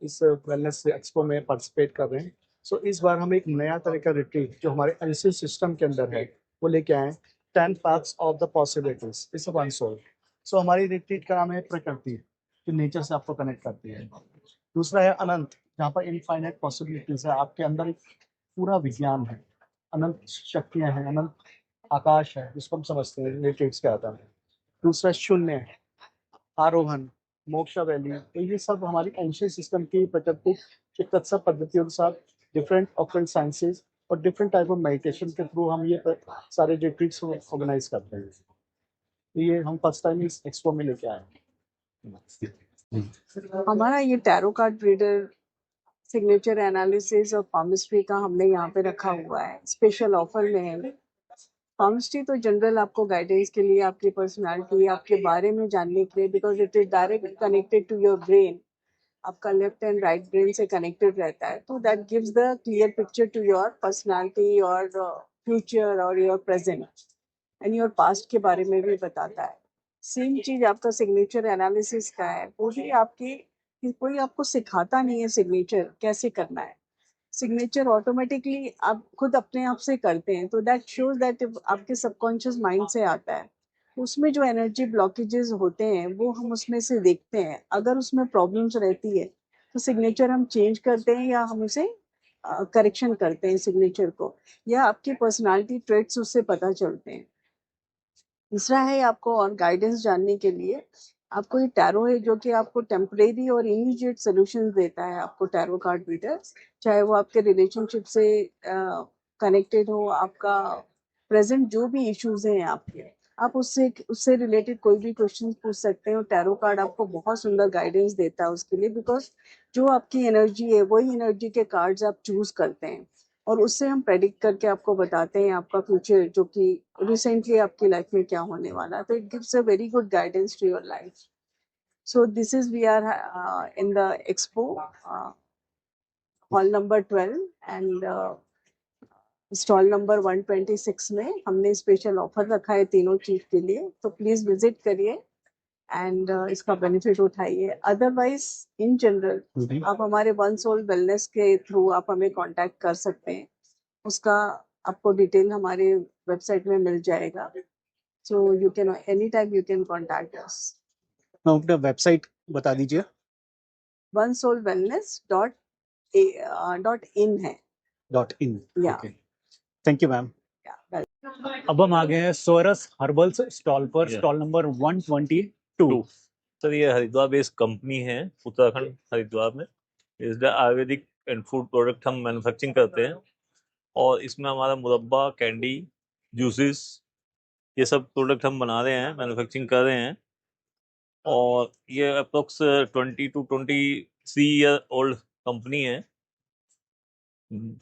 इस वेलनेस एक्सपो में पार्टिसिपेट कर रहे हैं। सो इस बार हम एक नया तरह का रिट्रीट जो हमारे एलसी सिस्टम के अंदर है वो लेके आए, 10 पार्ट्स ऑफ द पॉसिबिलिटीज इस वन सोल। सो हमारी रिट्रीट का नाम है प्रकृति, जो नेचर से आपको कनेक्ट करती है। दूसरा है अनंत, जहाँ पर इनफाइनाइट पॉसिबिलिटीज है, आपके अंदर एक पूरा विज्ञान है, अनंत शक्तियाँ हैं, अनंत आकाश है, जिसको हम समझते हैं रिट्रीट्स के आता है। दूसरा शून्य है, आरोहण, मोक्षा वैली। तो ये सब हमारी एंशियंट सिस्टम की प्राकृतिक चिकित्सा पद्धतियों के साथ डिफरेंट ऑकल्ट साइंसेज और डिफरेंट टाइप ऑफ मेडिटेशन के थ्रू हम ये सारे रिट्रीट्स ऑर्गेनाइज करते हैं। तो ये हम फर्स्ट टाइम इस एक्सपो में लेके आए हैं। हमारा ये tarot card reader, signature analysis और पामिस्ट्री का हमने यहाँ पे रखा हुआ है, स्पेशल ऑफर में है। पामिस्ट्री तो जनरल आपको गाइडेंस के लिए, आपकी पर्सनालिटी, आपके बारे में जानने के लिए, because it is direct connected to your brain, आपका लेफ्ट एंड राइट ब्रेन से कनेक्टेड रहता है। तो that gives the clear picture to your personality और फ्यूचर और your present and your past के बारे में भी बताता है। सेम चीज आपका सिग्नेचर एनालिसिस का है, वो भी आपकी, कोई आपको सिखाता नहीं है सिग्नेचर कैसे करना है। सिग्नेचर ऑटोमेटिकली आप खुद अपने आप से करते हैं। तो दैट शोज दैट आपके सबकॉन्शियस माइंड से आता है। उसमें जो एनर्जी ब्लॉकेजेस होते हैं वो हम उसमें से देखते हैं। अगर उसमें प्रॉब्लम्स रहती है तो सिग्नेचर हम चेंज करते हैं या हम उसे करेक्शन करते हैं सिग्नेचर को, या आपकी पर्सनालिटी ट्रेट्स उससे पता चलते हैं। तीसरा है आपको और गाइडेंस जानने के लिए आपको ये टैरो है जो कि आपको टेम्परेरी और इमीडिएट सॉल्यूशंस देता है। आपको टैरो कार्ड रीडर्स, चाहे वो आपके रिलेशनशिप से कनेक्टेड हो, आपका प्रेजेंट जो भी इश्यूज हैं आपके, आप उससे रिलेटेड कोई भी क्वेश्चन पूछ सकते हैं और टैरो कार्ड आपको बहुत सुंदर गाइडेंस देता है उसके लिए, बिकॉज जो आपकी एनर्जी है वही एनर्जी के कार्ड्स आप चूज करते हैं और उससे हम प्रेडिक्ट करके आपको बताते हैं आपका फ्यूचर जो कि रिसेंटली आपकी लाइफ में क्या होने वाला है। तो it gives a very good guidance to your life. So this is we are in the expo hall number 12 and stall number 126 में हमने स्पेशल ऑफर रखा है तीनों चीज के लिए, तो प्लीज विजिट करिए एंड इसका बेनिफिट उठाइए। अदरवाइज इन जनरल आप हमारे वन सोल वेलनेस के थ्रू आप हमें कांटेक्ट कर सकते हैं, उसका आपको डिटेल हमारे वेबसाइट में मिल जाएगा। So you can any time you can contact us. Ma'am अपना वेबसाइट बता दीजिए। onesoulwellness.in है। .in। या थैंक यू मैम। अब हम आ गए हैं सोरस हर्बल्स स्टॉल पर, Yeah. Stall number 122। सर ये हरिद्वार बेस्ड कंपनी है, उत्तराखंड हरिद्वार में। इस आयुर्वेदिक एंड फूड प्रोडक्ट हम मैन्युफैक्चरिंग करते हैं और इसमें हमारा मुरब्बा, कैंडी, जूसेस, ये सब प्रोडक्ट हम बना रहे हैं, मैन्युफैक्चरिंग कर रहे हैं। और ये approx 20 to 23 year old company है।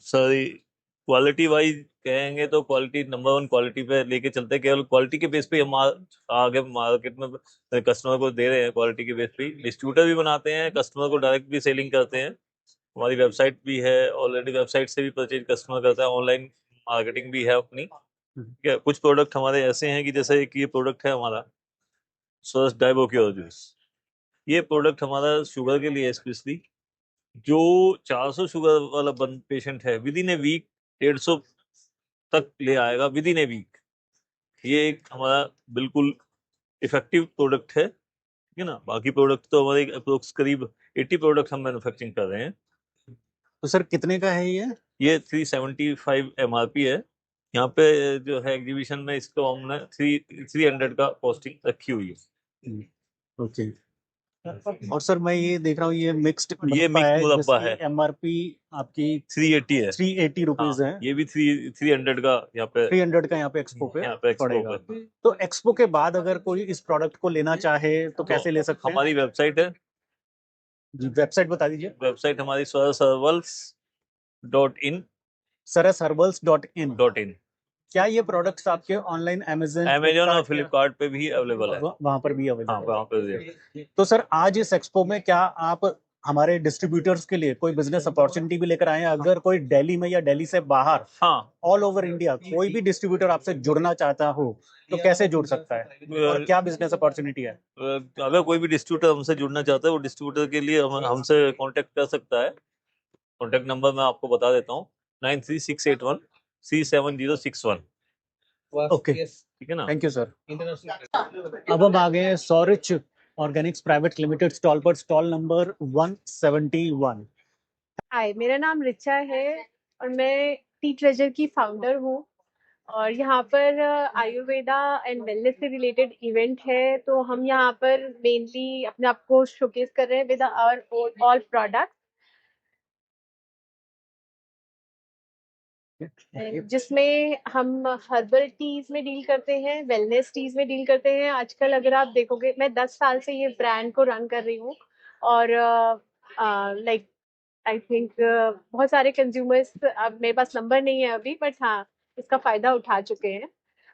सर क्वालिटी वाइज कहेंगे तो क्वालिटी नंबर 1 क्वालिटी पे लेके चलते हैं। केवल क्वालिटी के बेस पे हम आगे मार्केट में कस्टमर को दे रहे हैं। क्वालिटी के बेस पे डिस्ट्रीब्यूटर भी बनाते हैं, कस्टमर को डायरेक्ट भी सेलिंग करते हैं। हमारी वेबसाइट भी है, ऑलरेडी वेबसाइट से भी परचेज कस्टमर करता है, ऑनलाइन मार्केटिंग भी है अपनी। ठीक है, कुछ प्रोडक्ट हमारे ऐसे हैं कि जैसे एक ये प्रोडक्ट है हमारा सोरस डाइबोक्योर जूस। ये प्रोडक्ट हमारा शुगर के लिए स्पेशली, जो 400 शुगर वाला पेशेंट है, विद इन ए वीक 150 तक ले आएगा विद इन ए वीक। ये एक हमारा बिल्कुल इफेक्टिव प्रोडक्ट है, ठीक है ना। बाकी प्रोडक्ट तो हमारे अप्रोक्स करीब 80 प्रोडक्ट हम मैन्युफैक्चरिंग कर रहे हैं। तो सर कितने का है ये 375 MRP है। यहाँ पे जो है एग्जीबिशन में इसको हमने 300 का कॉस्टिंग रखी हुई है। ओके। और सर मैं ये देख रहा हूँ ये मिक्स्ड ये मिक्स मुरब्बा है। MRP आपकी 380 है। 380 रुपीज है। ये भी 300 का यहाँ पे 300 का यहाँ पे एक्सपो पे एक्सपो पड़ेगा। पे। तो एक्सपो के बाद अगर कोई इस प्रोडक्ट को लेना चाहे तो कैसे ले सकते हैं? हमारी वेबसाइट है जी, वेबसाइट बता दीजिए। वेबसाइट हमारी sorashherbals.in। sorashherbals.in। क्या ये प्रोडक्ट्स आपके ऑनलाइन अमेजोन और फ्लिपकार्ट पे भी अवेलेबल है? वहां पर भी अवेलेबल हाँ, वहाँ पे भी है। तो सर आज इस एक्सपो में क्या आप हमारे डिस्ट्रीब्यूटर्स के लिए कोई बिजनेस अपॉर्चुनिटी भी लेकर आए हैं? अगर कोई दिल्ली में या दिल्ली से बाहर, हाँ, ऑल ओवर इंडिया कोई भी डिस्ट्रीब्यूटर आपसे जुड़ना चाहता हो तो कैसे जुड़ सकता है और क्या बिजनेस अपॉर्चुनिटी है? अगर कोई भी डिस्ट्रीब्यूटर हमसे जुड़ना चाहता है, वो डिस्ट्रीब्यूटर के लिए हमसे कांटेक्ट कर सकता है। कांटेक्ट नंबर मैं आपको बता देता हूँ, 9368137061। ओके, ठीक है ना। Thank you sir. अब हम आ गए हैं सौरिच ऑर्गेनिक्स प्राइवेट लिमिटेड स्टॉल पर, स्टॉल नंबर 171। हाय, मेरा नाम रिचा है और मैं टी ट्रेजर की फाउंडर हूँ और यहाँ पर आयुर्वेदा एंड वेलनेस से रिलेटेड इवेंट है। तो हम यहाँ पर मेनली अपने आप को शोकेस कर रहे हैं विद आवर ऑल प्रोडक्ट, जिसमें हम हर्बल टीज में डील करते हैं, वेलनेस टीज में डील करते हैं। आजकल अगर आप देखोगे, मैं 10 साल से ये ब्रांड को रन कर रही हूँ और लाइक आई थिंक बहुत सारे कंज्यूमर्स, अब मेरे पास नंबर नहीं है अभी, बट हाँ इसका फायदा उठा चुके हैं।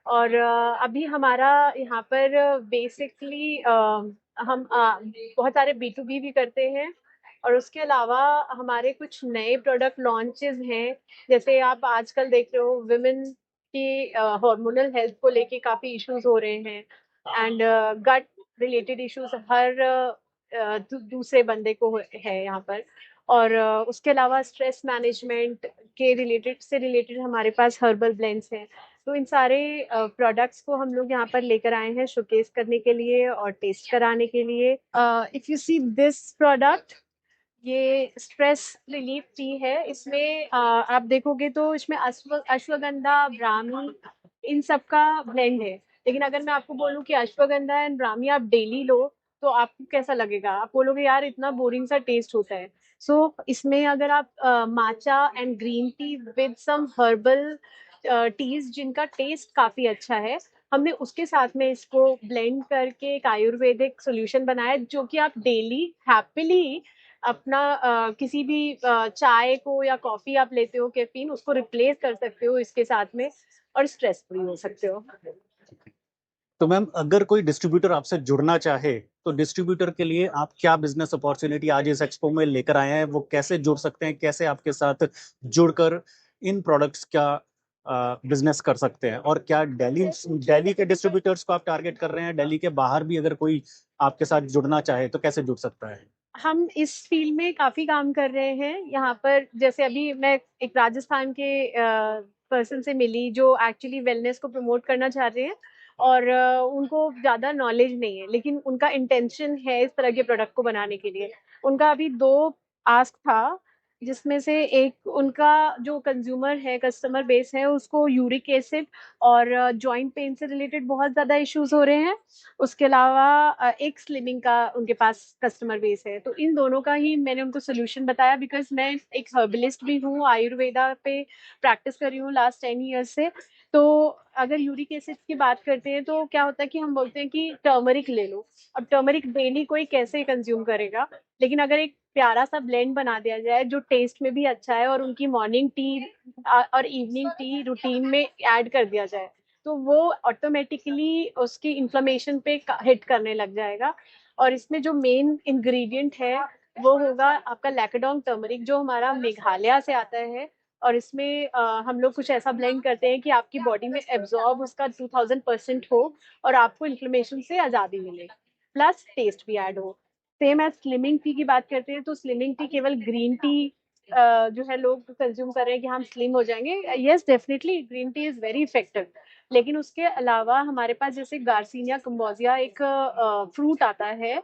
और अभी हमारा यहाँ पर बेसिकली हम बहुत सारे B2B भी करते हैं और उसके अलावा हमारे कुछ नए प्रोडक्ट लॉन्चेस हैं। जैसे आप आजकल देख रहे हो विमेन की हार्मोनल हेल्थ को लेके काफ़ी इश्यूज हो रहे हैं एंड गट रिलेटेड इश्यूज हर दूसरे बंदे को है यहाँ पर। और उसके अलावा स्ट्रेस मैनेजमेंट के रिलेटेड हमारे पास हर्बल ब्लेंड्स हैं। तो इन सारे प्रोडक्ट्स को हम लोग यहाँ पर लेकर आए हैं शोकेस करने के लिए और टेस्ट कराने के लिए। If you see this product, ये स्ट्रेस रिलीफ टी है। इसमें आप देखोगे तो इसमें अश्वगंधा, ब्राह्मी, इन सब का ब्लेंड है। लेकिन अगर मैं आपको बोलूँ कि अश्वगंधा एंड ब्राह्मी आप डेली लो तो आपको कैसा लगेगा? आप बोलोगे यार इतना बोरिंग सा टेस्ट होता है। सो इसमें अगर आप matcha and green tea with some herbal teas जिनका टेस्ट काफी अच्छा है, हमने उसके साथ में इसको ब्लेंड करके एक आयुर्वेदिक सॉल्यूशन बनाया जो कि आप डेली हैप्पीली अपना किसी भी चाय को या कॉफी आप लेते हो कैफीन, उसको रिप्लेस कर सकते हो इसके साथ में और स्ट्रेस फ्री हो सकते हो। तो मैम, अगर कोई डिस्ट्रीब्यूटर आपसे जुड़ना चाहे तो डिस्ट्रीब्यूटर के लिए आप क्या बिजनेस अपॉर्चुनिटी आज इस एक्सपो में लेकर आए हैं? वो कैसे जुड़ सकते हैं, कैसे आपके साथ जुड़कर इन प्रोडक्ट्स का बिजनेस कर सकते हैं? और क्या दिल्ली के डिस्ट्रीब्यूटर्स को आप टारगेट कर रहे हैं? दिल्ली के बाहर भी अगर कोई आपके साथ जुड़ना चाहे तो कैसे जुड़ सकता है? हम इस फील्ड में काफी काम कर रहे हैं यहाँ पर। जैसे अभी मैं एक राजस्थान के पर्सन से मिली जो एक्चुअली वेलनेस को प्रमोट करना चाह रहे हैं और उनको ज़्यादा नॉलेज नहीं है, लेकिन उनका इंटेंशन है इस तरह के प्रोडक्ट को बनाने के लिए। उनका अभी 2 आस्क था, जिसमें से एक उनका जो कंज्यूमर है, कस्टमर बेस है, उसको यूरिक एसिड और जॉइंट पेन से रिलेटेड बहुत ज़्यादा इश्यूज हो रहे हैं। उसके अलावा एक स्लिमिंग का उनके पास कस्टमर बेस है। तो इन दोनों का ही मैंने उनको सोल्यूशन बताया, बिकॉज मैं एक हर्बलिस्ट भी हूँ, आयुर्वेदा पे प्रैक्टिस कर रही हूँ लास्ट 10 ईयर्स से। तो अगर यूरिक एसिड की बात करते हैं तो क्या होता है कि हम बोलते हैं कि टर्मरिक ले लो। अब टर्मरिक डेली कोई कैसे कंज्यूम करेगा, लेकिन अगर एक प्यारा सा ब्लेंड बना दिया जाए जो टेस्ट में भी अच्छा है और उनकी मॉर्निंग टी और इवनिंग टी रूटीन में ऐड कर दिया जाए तो वो ऑटोमेटिकली उसकी इन्फ्लेमेशन पे हिट करने लग जाएगा। और इसमें जो मेन इंग्रेडिएंट है वो होगा आपका लैकेडोंग टर्मरिक, जो हमारा मेघालय से आता है। और इसमें हम लोग कुछ ऐसा ब्लेंड करते हैं कि आपकी बॉडी में एब्जॉर्ब उसका 2000% हो और आपको इन्फ्लेमेशन से आज़ादी मिले, प्लस टेस्ट भी ऐड हो। सेम एज स्लिमिंग टी की बात करते हैं तो स्लिमिंग टी केवल ग्रीन टी जो है लोग कंज्यूम कर रहे हैं कि हम स्लिम हो जाएंगे। Yes, definitely green tea is very effective, लेकिन उसके अलावा हमारे पास जैसे गार्सिनिया कंबोजिया एक फ्रूट आता है,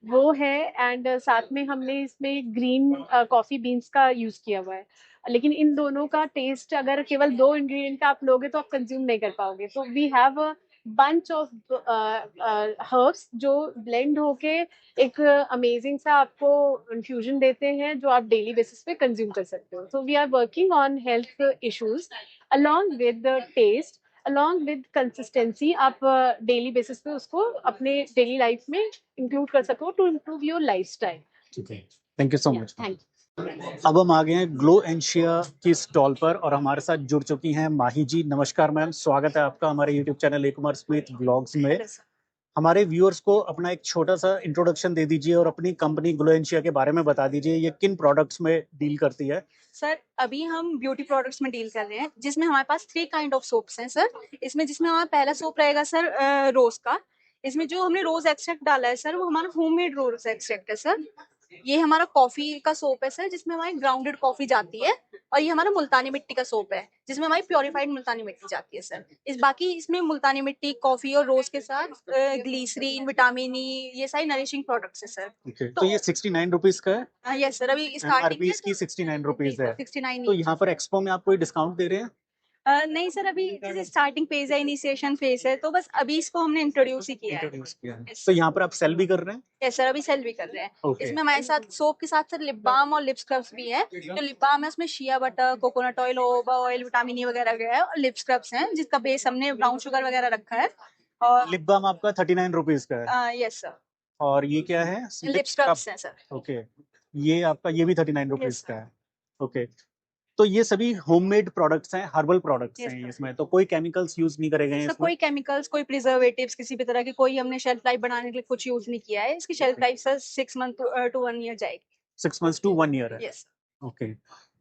वो है। एंड साथ में हमने इसमें ग्रीन कॉफ़ी बीन्स का यूज़ किया हुआ है। लेकिन इन दोनों का टेस्ट अगर केवल 2 इंग्रेडिएंट आप लोगे तो आप कंज्यूम नहीं कर पाओगे। तो we have a bunch of herbs जो ब्लेंड होके एक अमेजिंग सा आपको इन्फ्यूजन देते हैं जो आप डेली बेसिस पे कंज्यूम कर सकते हो। So we are working on health issues along with the taste, along with consistency. आप डेली बेसिस पे उसको अपने डेली लाइफ में इंक्लूड कर सको टू इम्प्रूव योर लाइफस्टाइल। ठीक है, thank you so much. Thank you. अब हम आ गए हैं ग्लो एनशिया की स्टॉल पर और हमारे साथ जुड़ चुकी हैं माही जी। नमस्कार मैम, स्वागत है आपका हमारे YouTube channel ecommerce Smith blogs में। हमारे व्यूअर्स को अपना एक छोटा सा इंट्रोडक्शन दे दीजिए और अपनी कंपनी ग्लो एनशिया के बारे में बता दीजिए, ये किन प्रोडक्ट्स में डील करती है? सर, अभी हम ब्यूटी प्रोडक्ट्स में डील कर रहे हैं, जिसमें हमारे पास 3 काइंड ऑफ सोप्स हैं सर। जिसमें हमारा पहला सोप रहेगा सर रोज का। इसमें जो हमने रोज एक्सट्रैक्ट डाला है सर वो हमारा होममेड रोज एक्सट्रैक्ट है सर। ये हमारा कॉफी का सोप है सर, जिसमें हमारी ग्राउंडेड कॉफी जाती है। और ये हमारा मुल्तानी मिट्टी का सोप है, जिसमें हमारी प्योरीफाइड मुल्तानी मिट्टी जाती है सर। बाकी इसमें मुल्तानी मिट्टी, कॉफी और रोज के साथ ग्लीसरीन, विटामिन ई, ये सारी नरिशिंग प्रोडक्ट्स है सर। तो ये 69 रुपीज का है? यस सर, अभी स्टार्टिंग MRP की 69 रुपीज है। 69। तो यहाँ पर एक्सपो में आप कोई डिस्काउंट दे रहे हैं? नहीं सर, अभी जैसे स्टार्टिंग फेज है, इनिशिएशन फेज है, तो बस अभी इसको हमने इंट्रोड्यूस ही किया है। तो यहाँ पर आप सेल भी कर रहे हैं? यस सर, अभी सेल भी कर रहे हैं। Okay. इसमें हमारे साथ सोप के साथ सर लिप बाम और लिप स्क्रब्स भी है। जो लिप बाम है उसमें shea butter, coconut oil, jojoba oil, vitamin E वगैरह गया है। और लिप स्क्रब्स हैं जिसका बेस हमने ब्राउन शुगर वगैरह रखा है। और लिप बाम आपका 39 रुपीज का है? Yes sir. और ये क्या है? लिप स्क्रब्स हैं सर। ओके, ये आपका ये भी 39 रुपीज का है। ओके, तो ये सभी होममेड प्रोडक्ट्स हैं, हर्बल प्रोडक्ट्स हैं इसमें, तो कोई केमिकल्स यूज नहीं करे गए हैं इसमें? कोई केमिकल्स, कोई प्रिजर्वेटिव्स किसी भी तरह की कोई हमने शेल्फ लाइफ बढ़ाने के लिए कुछ यूज नहीं किया है। इसकी shelf life sir 6 month to 1 year जाएगी। 6 months to 1 year है? यस। ओके,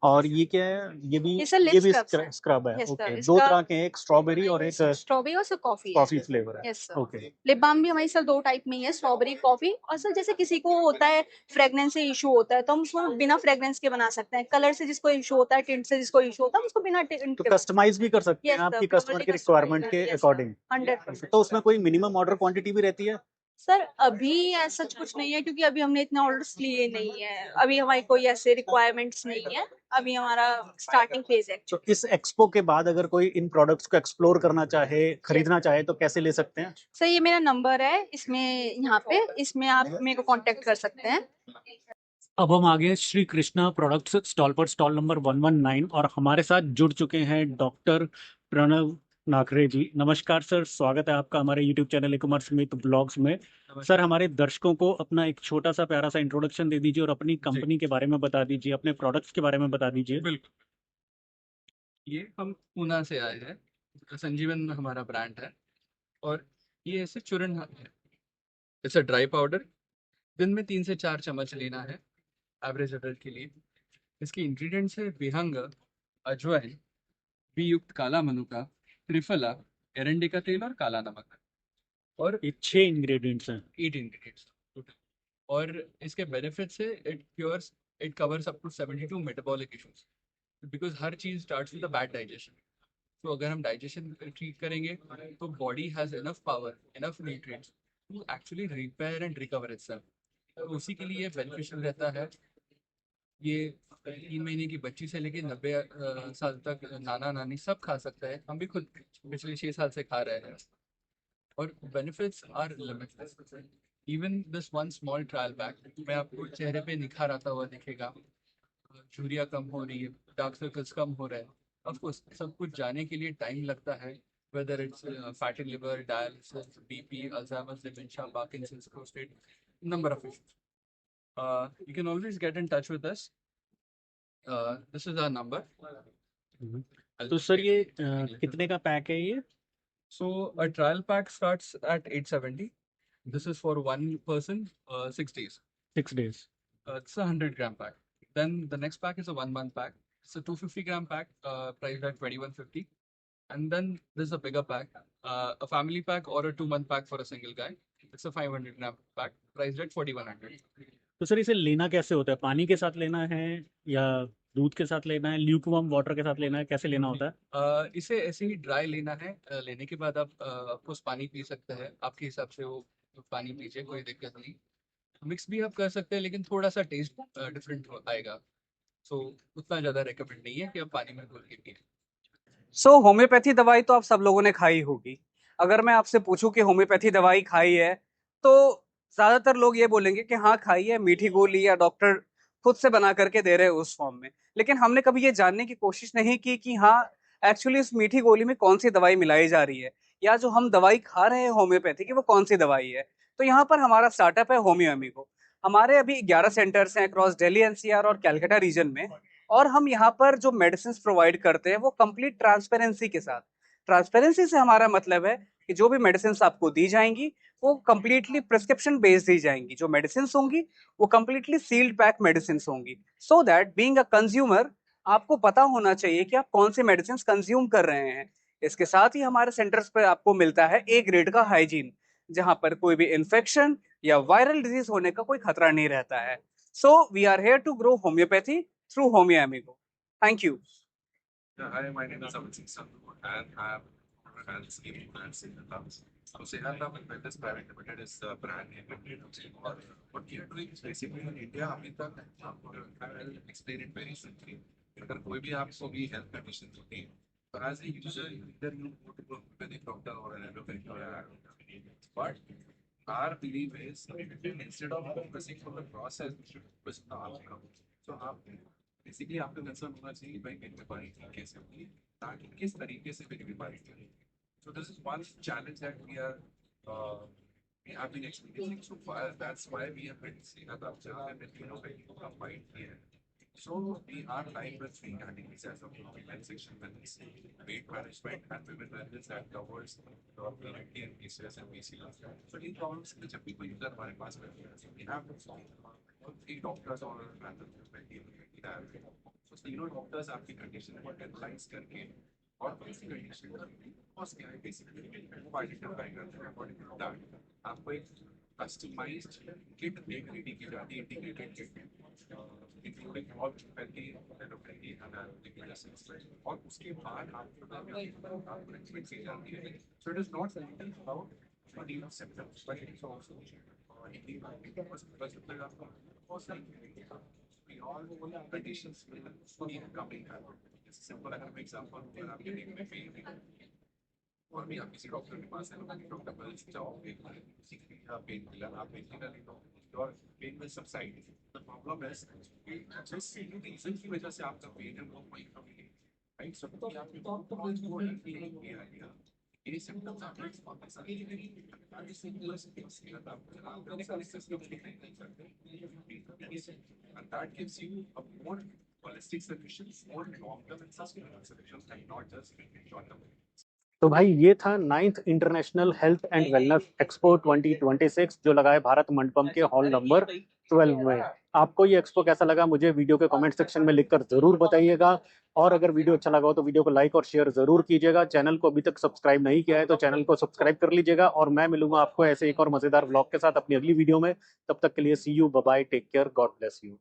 और ये क्या है, ये भी ये सर ये भी लिप स्क्रब स्क्रब है। यस सर ओके, दो इसका तरह के हैं, एक स्ट्रॉबेरी और एक स्ट्रॉबेरी और सर कॉफी कॉफी फ्लेवर है। Yes sir okay, lip balm भी हमारी सर दो टाइप में ही है, स्ट्रॉबेरी कॉफी। और सर जैसे किसी को होता है फ्रेग्रेंस से इशू होता है तो हम उसको बिना फ्रेग्रेंस के बना सकते हैं। कलर से जिसको इशू होता है, टिंट से जिसको इशू होता है, हम उसको बिना टिंट तो के कस्टमाइज भी कर सकते हैं यस सर आपकी कस्टमर के रिक्वायरमेंट के अकॉर्डिंग। 100%। तो उसमें कोई मिनिमम ऑर्डर क्वांटिटी भी रहती है? सर अभी ऐसा कुछ नहीं है क्योंकि अभी हमने इतने ऑर्डर्स लिए नहीं है, अभी हमारी कोई ऐसे रिक्वायरमेंट्स नहीं है, अभी हमारा स्टार्टिंग फेज है। तो इस एक्सपो के बाद अगर कोई इन प्रोडक्ट्स को एक्सप्लोर करना चाहे, खरीदना चाहे तो कैसे ले सकते हैं? सर ये मेरा नंबर है इसमें, यहाँ पे इसमें आप मेरे को कांटेक्ट कर सकते हैं। अब हम आ गए श्री कृष्णा प्रोडक्ट्स स्टॉल पर, स्टॉल नंबर 119, और हमारे साथ जुड़ चुके हैं डॉक्टर प्रणव नाकरे जी। नमस्कार सर, स्वागत है आपका हमारे YouTube channel ecommerce Smith blogs में। सर हमारे दर्शकों को अपना एक छोटा सा प्यारा सा इंट्रोडक्शन दे दीजिए और अपनी कंपनी के बारे में बता दीजिए, अपने प्रोडक्ट्स के बारे में बता दीजिए। बिल्कुल, ये हम पूना से आए हैं, संजीवन हमारा ब्रांड है। और ये ऐसे चूर्ण है, इट्स अ ड्राई पाउडर। दिन में 3 से 4 चम्मच लेना है एवरेज एडल्ट के लिए। इसके इंग्रेडिएंट्स है विहंग, अजवाइन, बीयुक्त काला मनुका, त्रिफला, एरंडी का तेल और काला नमक। और ये 6 इंग्रेडिएंट्स हैं। 8 इंग्रेडिएंट्स टोटल। और इसके बेनिफिट्स है it covers up to 72 metabolic issues, because हर चीज starts with a bad digestion. तो अगर हम डाइजेशन ट्रीट करेंगे तो body has enough power, enough nutrients to actually repair and recover itself. तो उसी के लिए बेनिफिशियल रहता है। ये 3 महीने की बच्ची से लेके 90 साल तक नाना नानी सब खा सकता है। हम भी खुद पिछले 6 साल से खा रहे हैं। और benefits are limitless. Even this one small trial pack में आपको चेहरे पे निखार आता हुआ दिखेगा, झुर्रियाँ कम हो रही है, डार्क सर्कल्स कम हो रहे हैं। ऑफ कोर्स सब कुछ जाने के लिए टाइम लगता है, whether it's fatty liver, dialysis, BP, Alzheimer's, dementia, Parkinson's, prostate, number of issues. You can always get in touch with us. This is our number. तो सर ये कितने का पैक है ये? So a trial pack starts at 870. This is for one person, 6 days. 6 days. It's a 100-gram pack. Then the next pack is a 1-month pack. It's a 250-gram pack, priced at 2150. And then there's a bigger pack, a family pack or a 2-month pack for a single guy. It's a 500-gram pack, priced at 4100. तो sir इसे लेना कैसे होता है? पानी के साथ लेना है या दूध के साथ लेना है, ल्यूकवार्म वाटर के साथ लेना है, कैसे लेना होता है? इसे ऐसे ही ड्राई लेना है। लेने के बाद आप ऑफकोर्स पानी पी सकते हैं, आपके हिसाब से वो पानी पीजिए, कोई दिक्कत नहीं। मिक्स भी आप कर सकते हैं लेकिन थोड़ा सा टेस्ट डिफरेंट आएगा। सो उतना ज़्यादा रिकमेंड नहीं है कि आप पानी में घोल के पिए। सो होम्योपैथी दवाई तो आप सब लोगों ने खाई होगी। अगर मैं आपसे पूछूं कि होम्योपैथी दवाई खाई है तो ज्यादातर लोग ये बोलेंगे कि हाँ खाई है, मीठी गोली या डॉक्टर खुद से बना करके दे रहे हैं उस फॉर्म में। लेकिन हमने कभी ये जानने की कोशिश नहीं की कि हाँ एक्चुअली इस मीठी गोली में कौन सी दवाई मिलाई जा रही है, या जो हम दवाई खा रहे हैं होम्योपैथी की वो कौन सी दवाई है। तो यहाँ पर हमारा स्टार्टअप है होम्यो अमीगो। हमारे अभी 11 सेंटर्स हैं अक्रॉस दिल्ली, एनसीआर और कैलकाटा रीजन में। और हम यहाँ पर जो मेडिसिन प्रोवाइड करते हैं वो कंप्लीट ट्रांसपेरेंसी के साथ। ट्रांसपेरेंसी से हमारा मतलब है कि जो भी मेडिसिन आपको दी जाएंगी वो कंप्लीटली प्रिस्क्रिप्शन बेस्ड दी जाएंगी। जो मेडिसिन होंगी वो कंप्लीटली सील्ड पैक मेडिसिन होंगी, so that being a consumer आपको पता होना चाहिए कि आप कौन सी मेडिसिन कंज्यूम कर रहे हैं। इसके साथ ही हमारे सेंटर्स पर आपको मिलता है ए ग्रेड का हाइजीन, जहां पर कोई भी इन्फेक्शन या वायरल डिजीज होने का कोई खतरा नहीं रहता है। So we are here to grow homeopathy through Homeo Amigo. Thank you. Hi, my name is Amit Singh Sandhu and I have health scheme brands in the house. So Sehat Lab and Wellness Private Limited is the brand name. What we are doing is basically in India, अभी तक I will explain it very simply. अगर कोई भी आपको भी health condition होती है, तो as a user, either you go to a homeopathic doctor or an allopathic or an allopathic. But our belief is instead of focusing on the process, we should focus on the outcome. So आप basically आपका concern होना चाहिए भाई मेरी बीमारी कैसे होगी, ताकि किस तरीके से मेरी बीमारी होगी। सो this is one challenge that we have been experiencing so far. That's why we have been seeing that combined here. So we are live with 3 categories as of now. Men section wellness, weight management and women wellness that covers pregnancy and PCOS and PCOS. So in problems जब भी कोई user हमारे पास बैठे हैं, we have 3 doctors or तो तीनों doctors आपकी condition को एनालाइज करके और कौन सी कंडीशन कॉज क्या है बेसिकली वो आइडेंटिफाई करते हैं। अकॉर्डिंग टू दैट आपको एक कस्टमाइज्ड किट रेडी की जाती है, integrated kit including all pathy और उसके बाद आपको ट्रीटमेंट की जाती है। So it is not only about treating of symptoms, but it is also healing because we all conditions will be coming. It's a simple example. आप getting a pain और भी आप किसी डॉक्टर के पास है, डॉक्टर को जाओगे पेन किलर, आप पेन किलर ले लो और pain will subside. The problem is जिस रीजन की वजह से आपका पेन है वो कोई कमी नहीं, राइट? सो आपके बहुत वो फीलिंग भी आएगा, ये सिम्टम्स आप रिस्पॉन्स आगे आगे सिंगल सिम्टम्स के साथ आप सिस्टम नहीं कर सकते and that gives you a more holistic solution, more long-term and sustainable solutions and not just short-term. तो भाई ये था 9th international health and wellness expo 2026 जो लगा है भारत मंडपम के हॉल नंबर 12 में। आपको ये एक्सपो कैसा लगा मुझे वीडियो के कमेंट सेक्शन में लिखकर जरूर बताइएगा, और अगर वीडियो अच्छा लगा हो तो वीडियो को लाइक और शेयर जरूर कीजिएगा। चैनल को अभी तक सब्सक्राइब नहीं किया है तो चैनल को सब्सक्राइब कर लीजिएगा, और मैं मिलूंगा आपको ऐसे एक और मजेदार व्लॉग के साथ अपनी अगली वीडियो में। तब तक के लिए see you, bye bye, take care, God bless you.